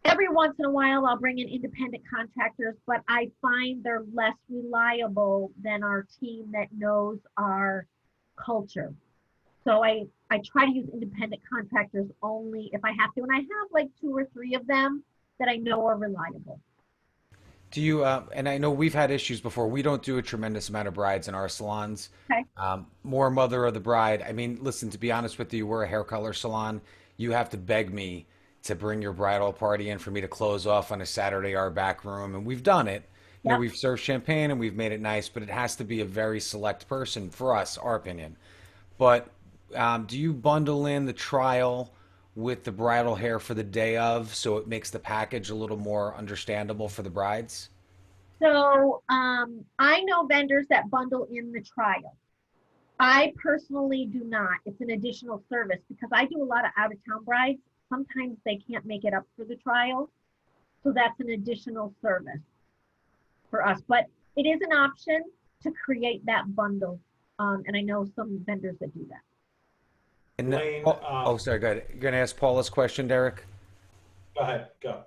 Every once in a while, I'll bring in independent contractors, but I find they're less reliable than our team that knows our culture. So I try to use independent contractors only if I have to. And I have like 2 or 3 of them that I know are reliable. Do you, and I know we've had issues before. We don't do a tremendous amount of brides in our salons. Okay. More mother of the bride. I mean, listen, to be honest with you, we're a hair color salon. You have to beg me to bring your bridal party in for me to close off on a Saturday our back room. And we've done it. You know, we've served champagne and we've made it nice, but it has to be a very select person for us, our opinion. But do you bundle in the trial with the bridal hair for the day of, so it makes the package a little more understandable for the brides? So I know vendors that bundle in the trial. I personally do not. It's an additional service because I do a lot of out-of-town brides. Sometimes they can't make it up for the trial. So that's an additional service for us. But it is an option to create that bundle. And I know some vendors that do that. And Lane, sorry, go ahead. You're going to ask Paula's question, Derek? Go ahead, go.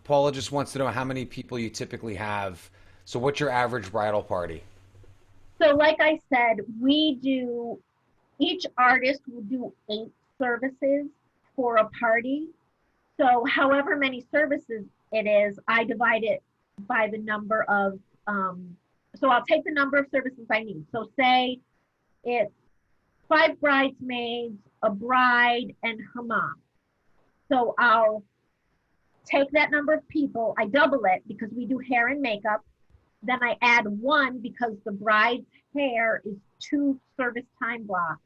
Paula just wants to know how many people you typically have. So what's your average bridal party? So like I said, each artist will do 8 services for a party. So however many services it is, I divide it by the number of, so I'll take the number of services I need. So say it's 5 bridesmaids, a bride, and her mom. So I'll take that number of people, I double it because we do hair and makeup. Then I add 1 because the bride's hair is 2 service time blocks.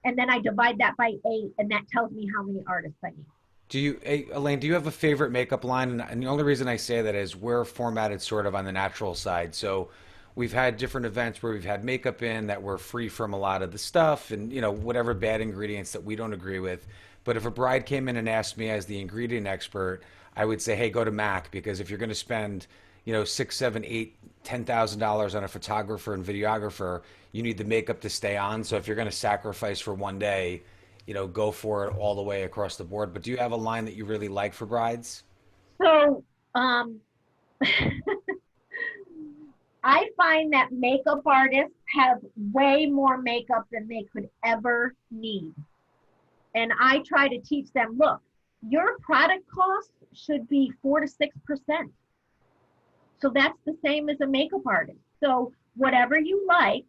And then I divide that by 8, and that tells me how many artists I need. Alayne, do you have a favorite makeup line? And the only reason I say that is we're formatted sort of on the natural side. So we've had different events where we've had makeup in that were free from a lot of the stuff and, you know, whatever bad ingredients that we don't agree with. But if a bride came in and asked me as the ingredient expert, I would say, hey, go to Mac, because if you're going to spend, you know, $6, $7, $8, $10,000 on a photographer and videographer, you need the makeup to stay on. So if you're going to sacrifice for one day, you know, go for it all the way across the board. But do you have a line that you really like for brides? So I find that makeup artists have way more makeup than they could ever need. And I try to teach them, look, your product cost should be 4 to 6%. So that's the same as a makeup artist. So whatever you like,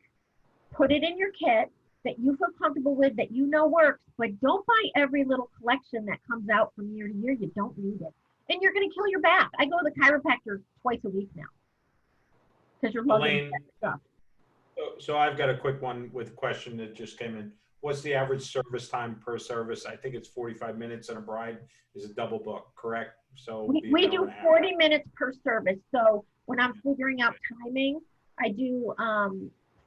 put it in your kit that you feel comfortable with, that you know works, but don't buy every little collection that comes out from year to year. You don't need it. And you're going to kill your back. I go to the chiropractor twice a week now because you're lugging that stuff. So I've got a quick one with a question that just came in. What's the average service time per service? I think it's 45 minutes, and a bride is a double book, correct? So we do 40 minutes per service. So when I'm figuring out timing, I do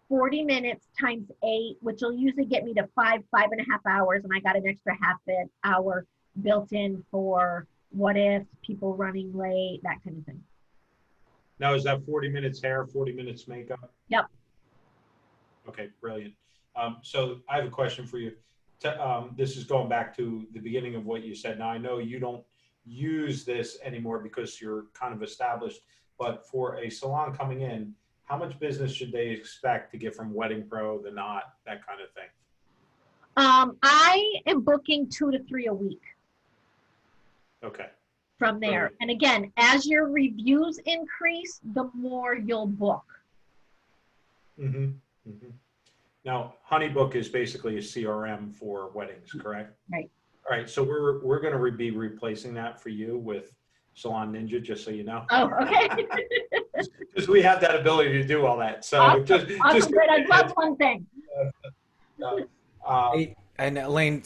40 minutes times 8, which will usually get me to 5.5 hours, and I got an extra half an hour built in for what if, people running late, that kind of thing. Now, is that 40 minutes hair, 40 minutes makeup? Yep. Okay, brilliant. So I have a question for you. This is going back to the beginning of what you said. Now, I know you don't use this anymore because you're kind of established, but for a salon coming in, how much business should they expect to get from Wedding Pro, the Knot, that kind of thing? I am booking 2 to 3 a week Okay. from there. Brilliant. And again, as your reviews increase, the more you'll book. Mm-hmm. Mm-hmm. Now, Honeybook is basically a CRM for weddings, correct? Right. All right. So we're going to be replacing that for you with Salon Ninja, just so you know. Oh, okay. Because we have that ability to do all that. So Awesome. just Great. I'd love one thing. Hey, and Elaine,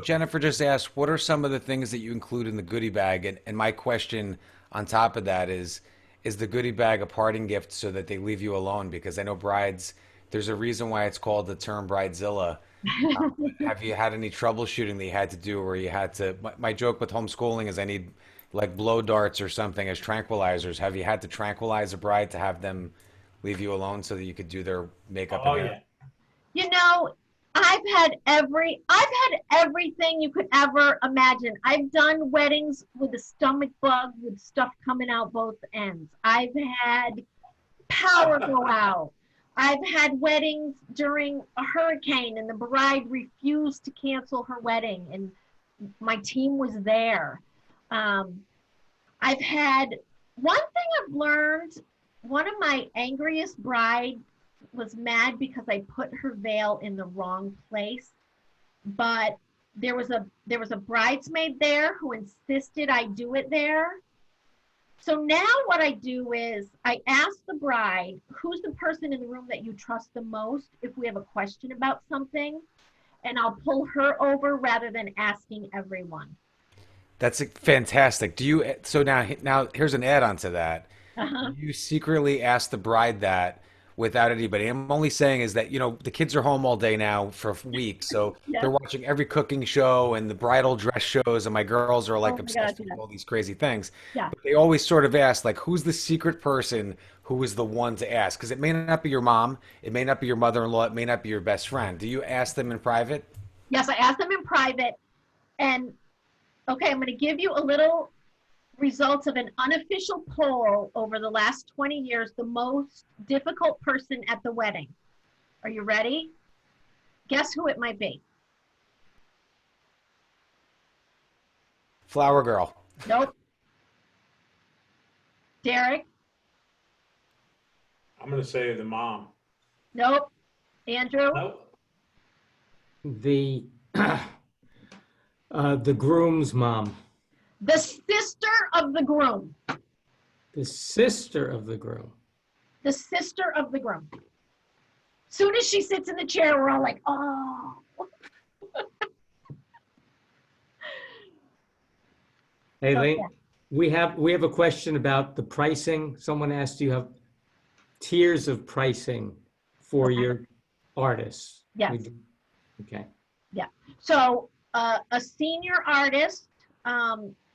Jennifer just asked, what are some of the things that you include in the goodie bag? And my question on top of that is the goodie bag a parting gift so that they leave you alone? Because I know brides, there's a reason why it's called the term bridezilla. Have you had any troubleshooting that you had to do, or you had to, my joke with homeschooling is I need like blow darts or something as tranquilizers. Have you had to tranquilize a bride to have them leave you alone so that you could do their makeup and hair? Yeah. You know, I've had everything you could ever imagine. I've done weddings with a stomach bug with stuff coming out both ends. I've had power go out. I've had weddings during a hurricane and the bride refused to cancel her wedding and my team was there. I've had one thing I've learned, one of my angriest brides was mad because I put her veil in the wrong place, but there was a bridesmaid there who insisted I do it there. So now what I do is I ask the bride, who's the person in the room that you trust the most if we have a question about something, and I'll pull her over rather than asking everyone. That's fantastic. So now here's an add-on to that. Uh-huh. You secretly ask the bride that without anybody. I'm only saying is that, the kids are home all day now for weeks, so Yeah. they're watching every cooking show and the bridal dress shows, and my girls are like Oh my obsessed God, with yeah. all these crazy things. Yeah. But they always sort of ask, like, who's the secret person who is the one to ask? Because it may not be your mom, it may not be your mother-in-law, it may not be your best friend. Do you ask them in private? Yes, I asked them in private, and okay, I'm going to give you a little results of an unofficial poll over the last 20 years, the most difficult person at the wedding. Are you ready? Guess who it might be? Flower girl. Nope. Derek? I'm going to say the mom. Nope. Andrew? Nope. The groom's mom. The sister of the groom. The sister of the groom. The sister of the groom. Soon as she sits in the chair, we're all like, oh. Hey, Okay. Lee, we have a question about the pricing. Someone asked, do you have tiers of pricing for Okay. your artists? Yes. We do. Okay. Yeah. So a senior artist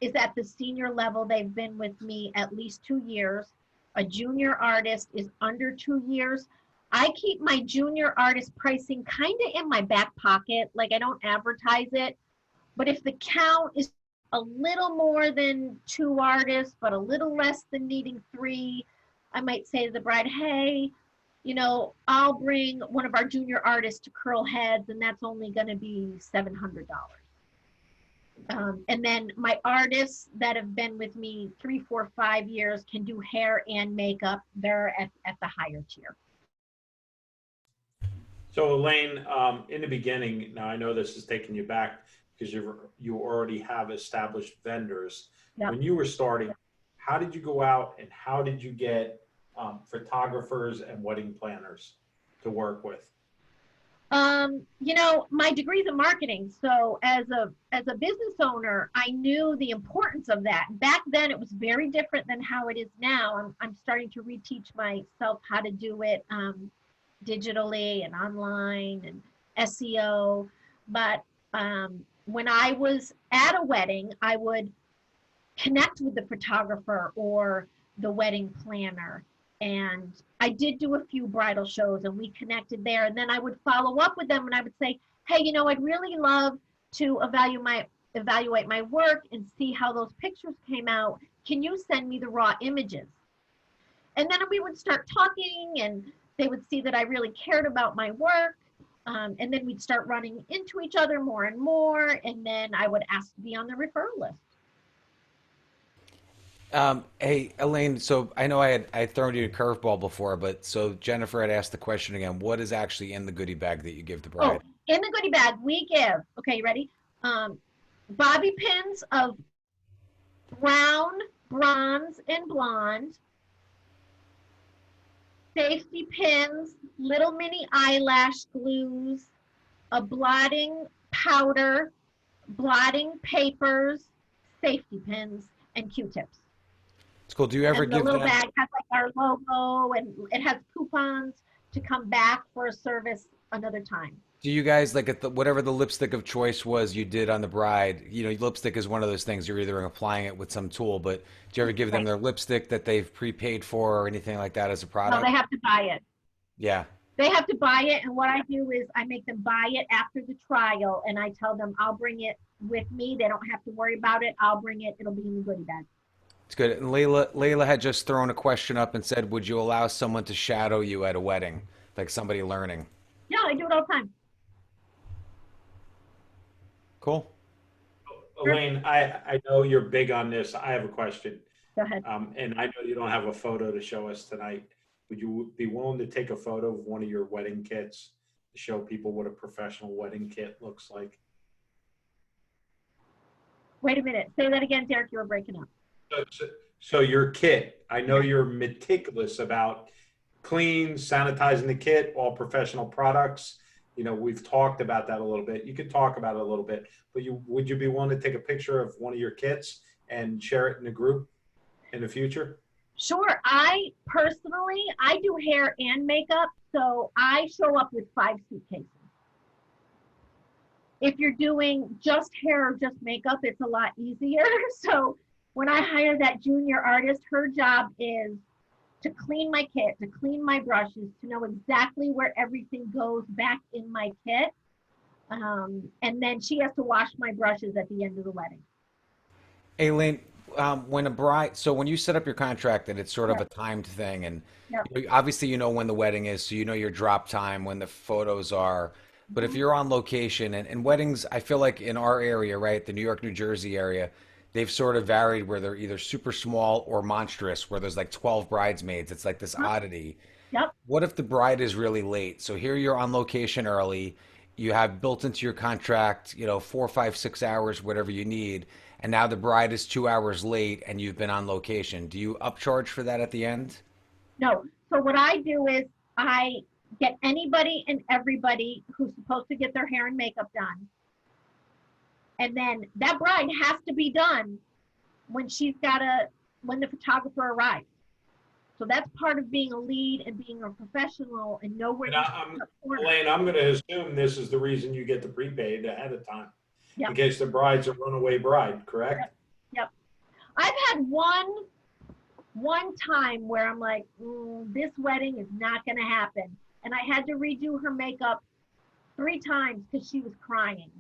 is at the senior level. They've been with me at least 2 years. A junior artist is under 2 years. I keep my junior artist pricing kind of in my back pocket. Like I don't advertise it. But if the count is a little more than 2 artists, but a little less than needing 3, I might say to the bride, hey, I'll bring one of our junior artists to curl heads, and that's only going to be $700. And then my artists that have been with me 3, 4, 5 years can do hair and makeup. They're at the higher tier. So Elaine, in the beginning, now I know this is taking you back because you already have established vendors. Yep. When you were starting, how did you go out and how did you get photographers and wedding planners to work with? My degree's in marketing. So as a business owner, I knew the importance of that. Back then it was very different than how it is now. I'm starting to reteach myself how to do it. digitally and online and SEO. But when I was at a wedding, I would connect with the photographer or the wedding planner. And I did do a few bridal shows and we connected there. And then I would follow up with them and I would say, hey, you know, I'd really love to evaluate my work and see how those pictures came out. Can you send me the raw images? And then we would start talking and they would see that I really cared about my work. And then we'd start running into each other more and more. And then I would ask to be on the referral list. Hey, Alayne, so I know I had thrown you a curveball before, but so Jennifer had asked the question again, what is actually in the goodie bag that you give the Oh, bride? in the goodie bag, we give, okay, you ready? Bobby pins of brown, bronze, and blonde, safety pins, little mini eyelash glues, a blotting powder, blotting papers, safety pins, and Q-tips. It's cool. Do you ever And the give little them, bag has like our logo and it has coupons to come back for a service another time. do you guys like at the, whatever the lipstick of choice was you did on the bride? You know, lipstick is one of those things you're either applying it with some tool, but do you ever give them Right. their lipstick that they've prepaid for or anything like that as a No, they product? have to buy it. Yeah. They have to buy it. And what I do is I make them buy it after the trial and I tell them I'll bring it with me. They don't have to worry about it. I'll bring it. It'll be in the goodie bag. It's good. And Layla had just thrown a question up and said, would you allow someone to shadow you at a wedding? Like somebody learning. Yeah, I do it all the time. Cool. Sure. Alayne, I know you're big on this. I have a question. Go ahead. And I know you don't have a photo to show us tonight. Would you be willing to take a photo of one of your wedding kits to show people what a professional wedding kit looks like? Wait a minute. Say that again, Derek. You were breaking up. So your kit, I know you're meticulous about clean, sanitizing the kit, all professional products. You know, we've talked about that a little bit. You could talk about it a little bit, but would you be willing to take a picture of one of your kits and share it in the group in the future? Sure. I personally, I do hair and makeup. So I show up with 5 suitcases. If you're doing just hair or just makeup, it's a lot easier. So when I hire that junior artist, her job is to clean my kit, to clean my brushes, to know exactly where everything goes back in my kit. And then she has to wash my brushes at the end of the wedding. Aileen, when a bride, so when you set up your contract and it's sort of Yep. a timed thing, and Yep. obviously you know when the wedding is, so you know your drop time, when the photos are. But if Mhm. you're on location and weddings, I feel like in our area, right, the New York, New Jersey area, they've sort of varied where they're either super small or monstrous, where there's like 12 bridesmaids. It's like this Yep. oddity. Yep. What if the bride is really late? So here you're on location early. You have built into your contract, you know, 4, 5, 6 hours, whatever you need. And now the bride is 2 hours late and you've been on location. Do you upcharge for that at the end? No. So what I do is I get anybody and everybody who's supposed to get their hair and makeup done. And then that bride has to be done when when the photographer arrives. So that's part of being a lead and being a professional and know where And you I'm, cut corners. Elaine, I'm going to assume this is the reason you get the prepaid ahead of time, in Yep. case the bride's a runaway bride, correct? Yep. I've had one time where I'm like, this wedding is not going to happen. And I had to redo her makeup 3 times because she was crying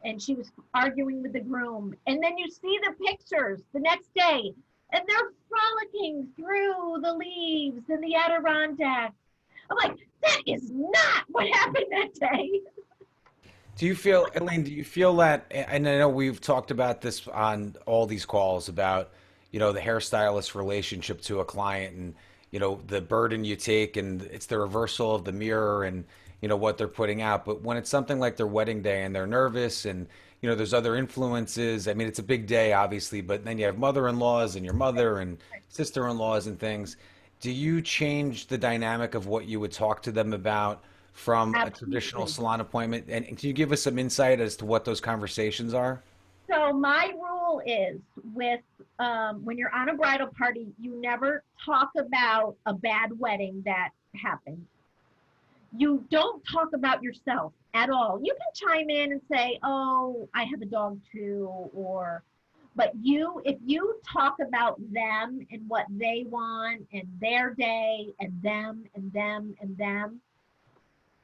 and she was arguing with the groom. And then you see the pictures the next day and they're frolicking through the leaves in the Adirondacks. I'm like, that is not what happened that day. Do you feel, Elaine, do you feel that, and I know we've talked about this on all these calls about, you know, the hairstylist relationship to a client and, you know, the burden you take and it's the reversal of the mirror and, you know, what they're putting out. But when it's something like their wedding day and they're nervous and, you know, there's other influences. I mean, it's a big day, obviously, but then you have mother-in-laws and your mother and sister-in-laws and things. Do you change the dynamic of what you would talk to them about from a traditional Absolutely. salon appointment? And can you give us some insight as to what those conversations are? So my rule is with when you're on a bridal party, you never talk about a bad wedding that happened. You don't talk about yourself at all. You can chime in and say, oh, I have a dog too, or, but if you talk about them and what they want and their day and them and them and them,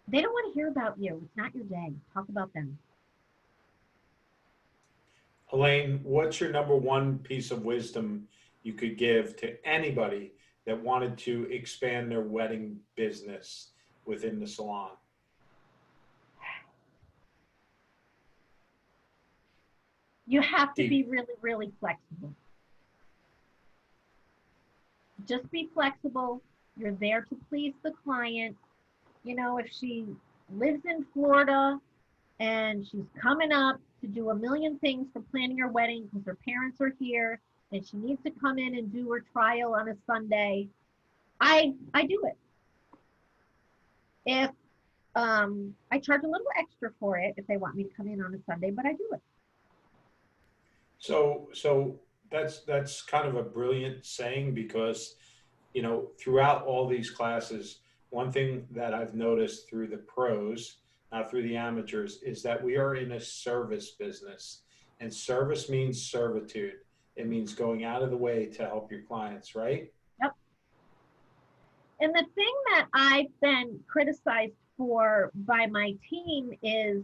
they don't want to hear about you. It's not your day. Talk about them. Alayne, what's your number one piece of wisdom you could give to anybody that wanted to expand their wedding business within the salon? You have to be really, really flexible. Just be flexible. You're there to please the client. You know, if she lives in Florida and she's coming up to do a million things for planning her wedding because her parents are here and she needs to come in and do her trial on a Sunday, I do it. If I charge a little extra for it if they want me to come in on a Sunday, but I do it. So that's kind of a brilliant saying, because, you know, throughout all these classes, one thing that I've noticed through the pros, not through the amateurs, is that we are in a service business, and service means servitude. It means going out of the way to help your clients, right? Yep. And the thing that I've been criticized for by my team is,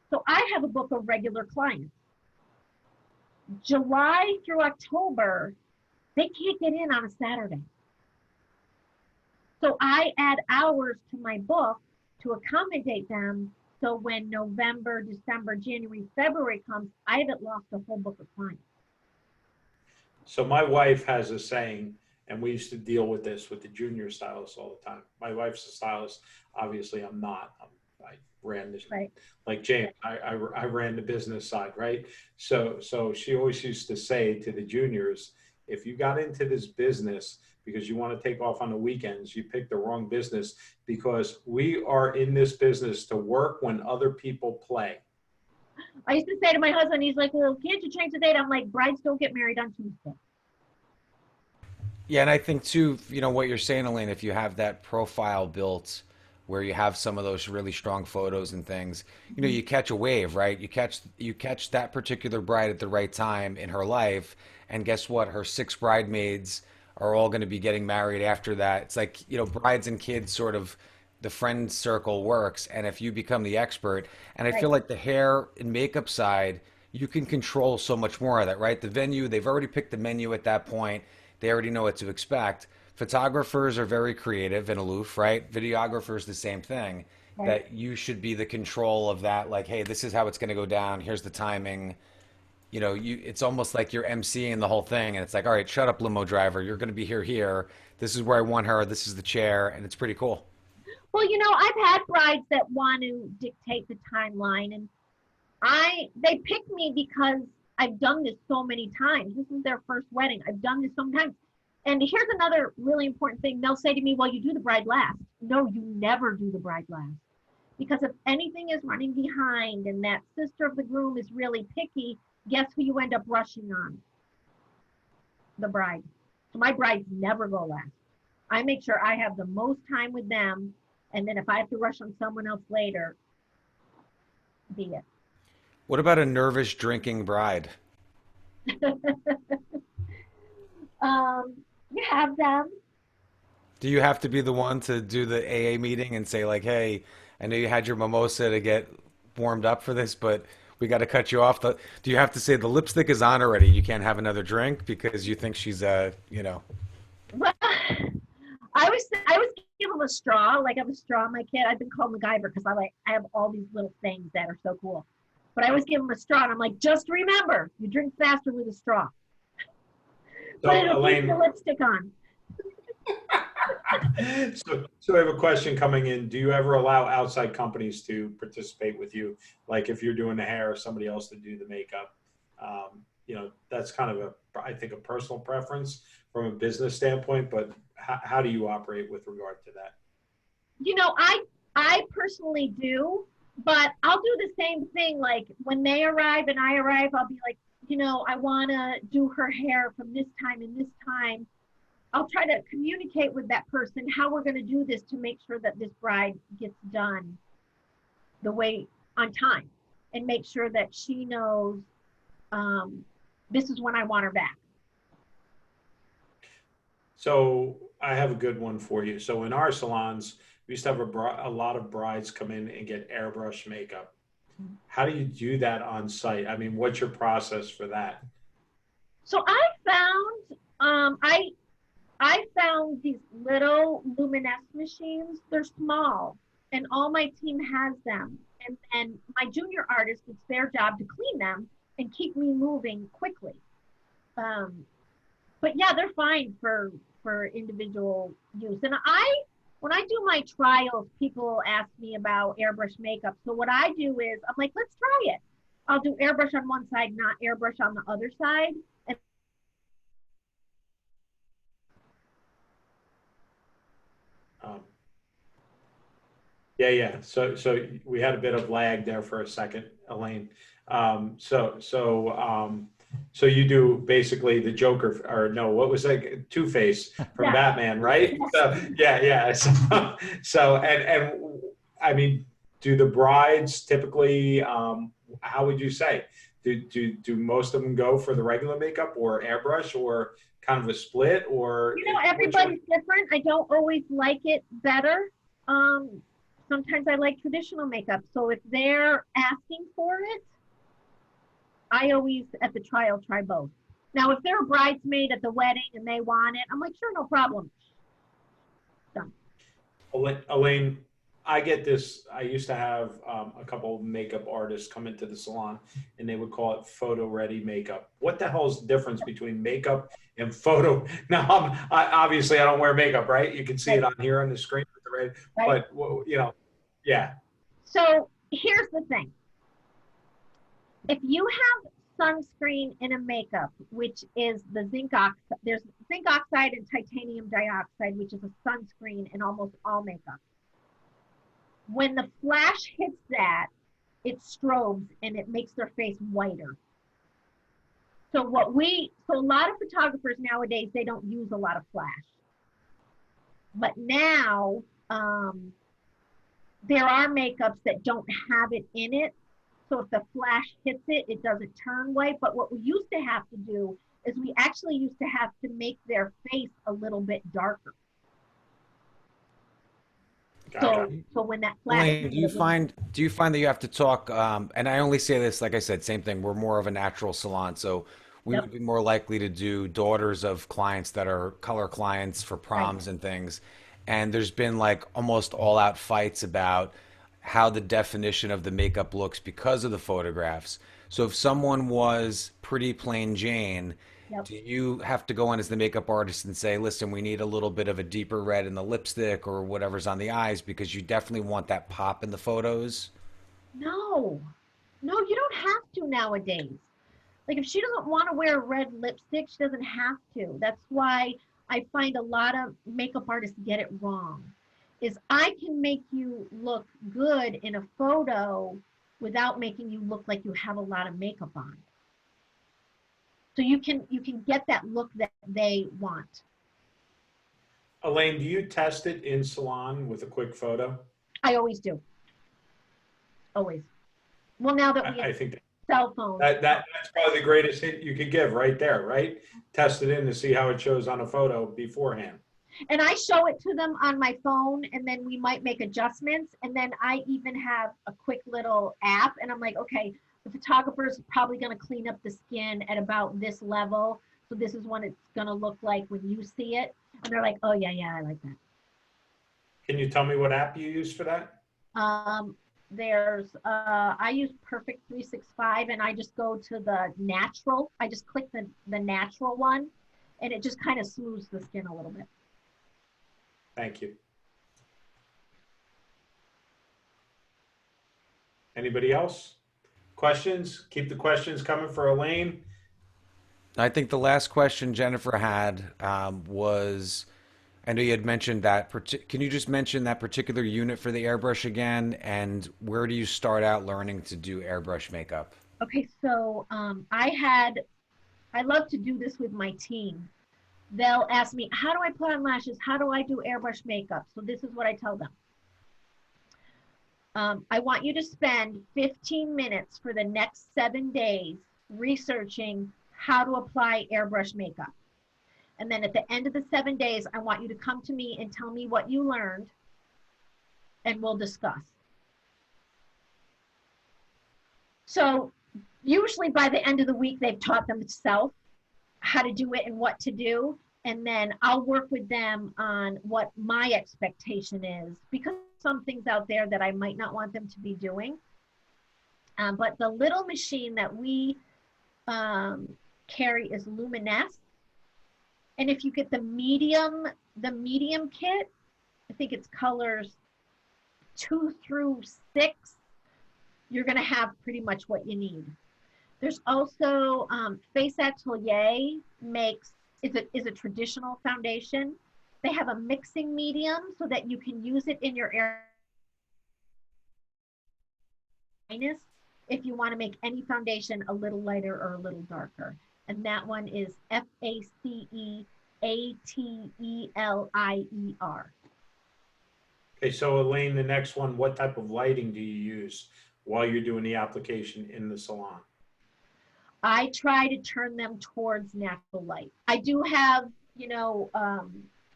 so I have a book of regular clients. July through October, they can't get in on a Saturday. So I add hours to my book to accommodate them. So when November, December, January, February comes, I haven't lost a whole book of clients. So my wife has a saying, and we used to deal with this with the junior stylists all the time. My wife's a stylist. Obviously, I'm not. I ran this, Right. like James. I ran the business side, right? So she always used to say to the juniors, if you got into this business because you want to take off on the weekends, you picked the wrong business, because we are in this business to work when other people play. I used to say to my husband, he's like, well, can't you change the date? I'm like, brides don't get married on Tuesday. Yeah, and I think too, you know what you're saying, Elaine, if you have that profile built where you have some of those really strong photos and things, you know, you catch a wave, right? You catch that particular bride at the right time in her life, and guess what? Her six bridemaids are all going to be getting married after that. It's like, you know, brides and kids sort of the friend circle works, and if you become the expert, and I Right. feel like the hair and makeup side, you can control so much more of that, right? The venue, they've already picked the menu at that point. They already know what to expect. Photographers are very creative and aloof, right? Videographers, the same thing. Right. That you should be the control of that. Like, hey, this is how it's going to go down. Here's the timing. You know, it's almost like you're emceeing the whole thing, and it's like, all right, shut up, limo driver. You're going to be here. This is where I want her. This is the chair, and it's pretty cool. Well, you know, I've had brides that want to dictate the timeline, and they pick me because I've done this so many times. This is their first wedding. I've done this so many times. And here's another really important thing. They'll say to me, well, you do the bride last. No, you never do the bride last. Because if anything is running behind and that sister of the groom is really picky, guess who you end up rushing on? The bride. So my brides never go last. I make sure I have the most time with them. And then if I have to rush on someone else later, be it. What about a nervous drinking bride? You have them. Do you have to be the one to do the AA meeting and say like, hey, I know you had your mimosa to get warmed up for this, but we got to cut you off. Do you have to say the lipstick is on already? You can't have another drink because you think she's you know. Well, I was give them a straw. Like I have a straw in my kit. I've been called MacGyver because I have all these little things that are so cool. But I always give them a straw, and I'm like, just remember, you drink faster with a straw. So But it'll keep the Alayne, lipstick on. so I have a question coming in. Do you ever allow outside companies to participate with you? Like if you're doing the hair, or somebody else to do the makeup? You know, that's kind of I think a personal preference from a business standpoint, but how do you operate with regard to that? You know, I personally do, but I'll do the same thing. Like when they arrive and I arrive, I'll be like, you know, I want to do her hair from this time and this time. I'll try to communicate with that person how we're going to do this to make sure that this bride gets done the way on time, and make sure that she knows this is when I want her back. So I have a good one for you. So in our salons, we used to have a lot of brides come in and get airbrush makeup. How do you do that on site? I mean, what's your process for that? So I found these little luminescence machines. They're small, and all my team has them. And then my junior artist, it's their job to clean them and keep me moving quickly. But yeah, they're fine for individual use. And when I do my trials, people ask me about airbrush makeup. So what I do is I'm like, let's try it. I'll do airbrush on one side, not airbrush on the other side. And Um, yeah. So we had a bit of lag there for a second, Alayne. So you do basically the Joker, or no, what was that? Two-Face from yeah. Batman, right? So yeah. So and I mean, do the brides typically? How would you say? Do most of them go for the regular makeup or airbrush, or kind of a split, or Everybody's different. I don't always like it better. Sometimes I like traditional makeup. So if they're asking for it, I always, at the trial, try both. Now, if they're a bridesmaid at the wedding and they want it, I'm like, sure, no problem. Done. Alayne, I get this. I used to have a couple of makeup artists come into the salon, and they would call it photo ready makeup. What the hell is the difference between makeup and photo? Now, obviously I don't wear makeup, right? You can see it on here on the screen with the red, Right. but yeah. So here's the thing. If you have sunscreen in a makeup, which is the zinc oxide, there's zinc oxide and titanium dioxide, which is a sunscreen in almost all makeup. When the flash hits that, it strobes and it makes their face whiter. So a lot of photographers nowadays, they don't use a lot of flash. But now, there are makeups that don't have it in it. So if the flash hits it, it doesn't turn white. But what we used to have to do is we actually used to have to make their face a little bit darker. Gotcha. So when that flash, Elaine, do you find that you have to talk? And I only say this, like I said, same thing. We're more of a natural salon, so we Yep. would be more likely to do daughters of clients that are color clients for Right. proms and things. And there's been like almost all out fights about how the definition of the makeup looks because of the photographs. So if someone was pretty plain Jane, Yep. do you have to go in as the makeup artist and say, listen, we need a little bit of a deeper red in the lipstick or whatever's on the eyes because you definitely want that pop in the photos? No, you don't have to nowadays. Like if she doesn't want to wear a red lipstick, she doesn't have to. That's why I find a lot of makeup artists get it wrong. Is I can make you look good in a photo without making you look like you have a lot of makeup on. So you can get that look that they want. Alayne, do you test it in salon with a quick photo? I always do. Always. Well, now that we I have think cell phones. that's probably the greatest hint you could give right there, right? Test it in to see how it shows on a photo beforehand. And I show it to them on my phone, and then we might make adjustments. And then I even have a quick little app, and I'm like, okay, the photographer's probably going to clean up the skin at about this level. So this is what it's going to look like when you see it. And they're like, oh, yeah, I like that. Can you tell me what app you use for that? I use Perfect 365, and I just go to the natural. I just click the natural one, and it just kind of smooths the skin a little bit. Thank you. Anybody else? Questions? Keep the questions coming for Alayne. I think the last question Jennifer had was, I know you had mentioned that. Can you just mention that particular unit for the airbrush again? And where do you start out learning to do airbrush makeup? Okay, so I love to do this with my team. they'll ask me, how do I put on lashes? How do I do airbrush makeup? So this is what I tell them. I want you to spend 15 minutes for the next 7 days researching how to apply airbrush makeup. And then at the end of the 7 days, I want you to come to me and tell me what you learned, and we'll discuss. So usually by the end of the week, they've taught themselves how to do it and what to do. And then I'll work with them on what my expectation is, because some things out there that I might not want them to be doing. But the little machine that we carry is Luminous. And if you get the medium kit, I think it's colors 2 through 6, you're gonna have pretty much what you need. There's also Face Atelier is a traditional foundation. They have a mixing medium so that you can use it in your if you want to make any foundation a little lighter or a little darker. And that one is FACEATELIER. Okay, so Alayne, the next one, what type of lighting do you use while you're doing the application in the salon? I try to turn them towards natural light. I do have, you know,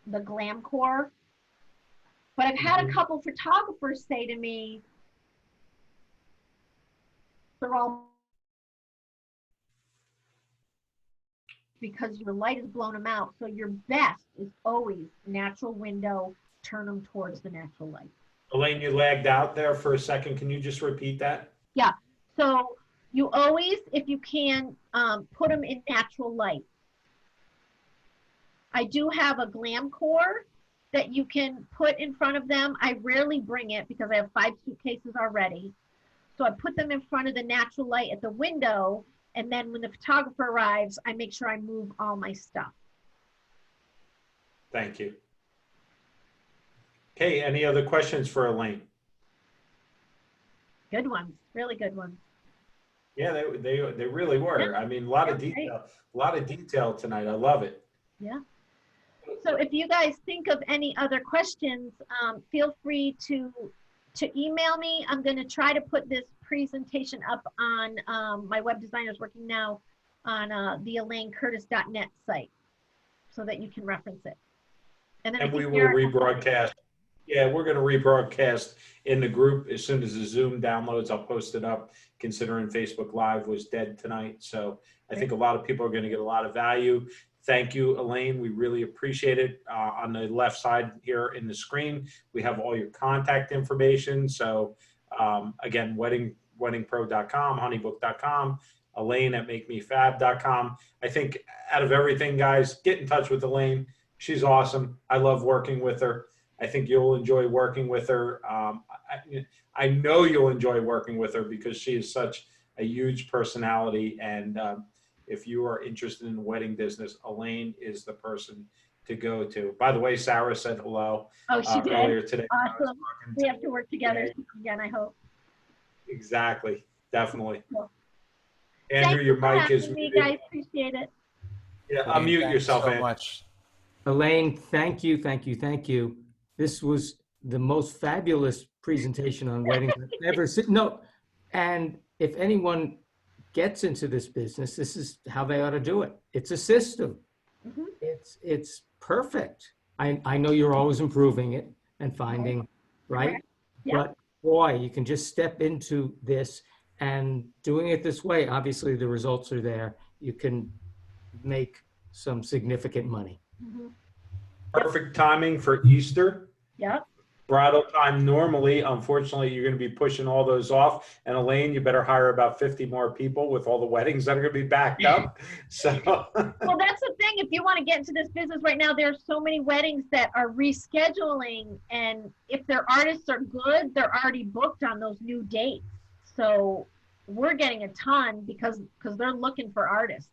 the glam core, but I've had a couple photographers say to me, they're all, because your light has blown them out. So your best is always natural window, turn them towards the natural light. Alayne, you lagged out there for a second. Can you just repeat that? Yeah, so you always, if you can, put them in natural light. I do have a glam core that you can put in front of them. I rarely bring it because I have 5 suitcases already. So I put them in front of the natural light at the window, and then when the photographer arrives, I make sure I move all my stuff. Thank you. Okay, any other questions for Alayne? Good ones, really good ones. Yeah, they really were. Yeah. I mean, a lot of Yeah, detail, a lot of detail tonight. I love it. Yeah. So if you guys think of any other questions, feel free to email me. I'm going to try to put this presentation up on my web designer's working now on the AlayneCurtis.net site so that you can reference it. And then And we will rebroadcast. Yeah, we're going to rebroadcast in the group as soon as the Zoom downloads. I'll post it up, considering Facebook Live was dead tonight. So I think a lot of people are going to get a lot of value. Thank you, Alayne. We really appreciate it. On the left side here in the screen, we have all your contact information. So again, weddingpro.com, honeybook.com, Alayne at makemefab.com. I think out of everything, guys, get in touch with Alayne. She's awesome. I love working with her. I think you'll enjoy working with her. I know you'll enjoy working with her because she is such a huge personality. And if you are interested in the wedding business, Alayne is the person to go to. By the way, Sarah said hello. Oh, she did? Earlier today. Awesome. We have to work together again, I hope. Exactly. Definitely. Cool. Andrew, your mic is muted. muted. Guys, appreciate it. Yeah, unmute yourself, so Andrew. much. Alayne, thank you, thank you, thank you. This was the most fabulous presentation on weddings I've ever seen. No, and if anyone gets into this business, this is how they ought to do it. It's a system. Mhm. It's perfect. I know you're always improving it and finding, right? Yeah. But boy, you can just step into this and doing it this way. Obviously, the results are there. You can make some significant money. Mhm. Perfect timing for Easter. Yep. Bridal time normally, unfortunately, you're going to be pushing all those off. And Alayne, you better hire about 50 more people with all the weddings that are going to be backed up. So, Well, that's the thing. If you want to get into this business right now, there's so many weddings that are rescheduling. And if their artists are good, they're already booked on those new dates. So we're getting a ton because they're looking for artists.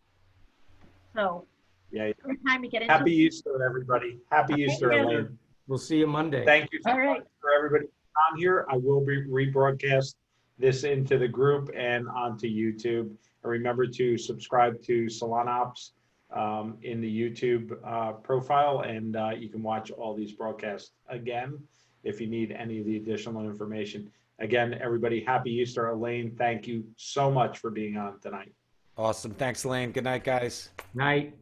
So yeah. it's time to get into Happy Easter, everybody. Happy Easter, Alayne. We'll see you Monday. Thank you so All right. much for everybody on here. I will be rebroadcast this into the group and onto YouTube. And remember to subscribe to Salon Ops in the YouTube profile, and you can watch all these broadcasts again if you need any of the additional information. Again, everybody, happy Easter. Alayne, thank you so much for being on tonight. Awesome. Thanks, Elaine. Good night, guys. Night.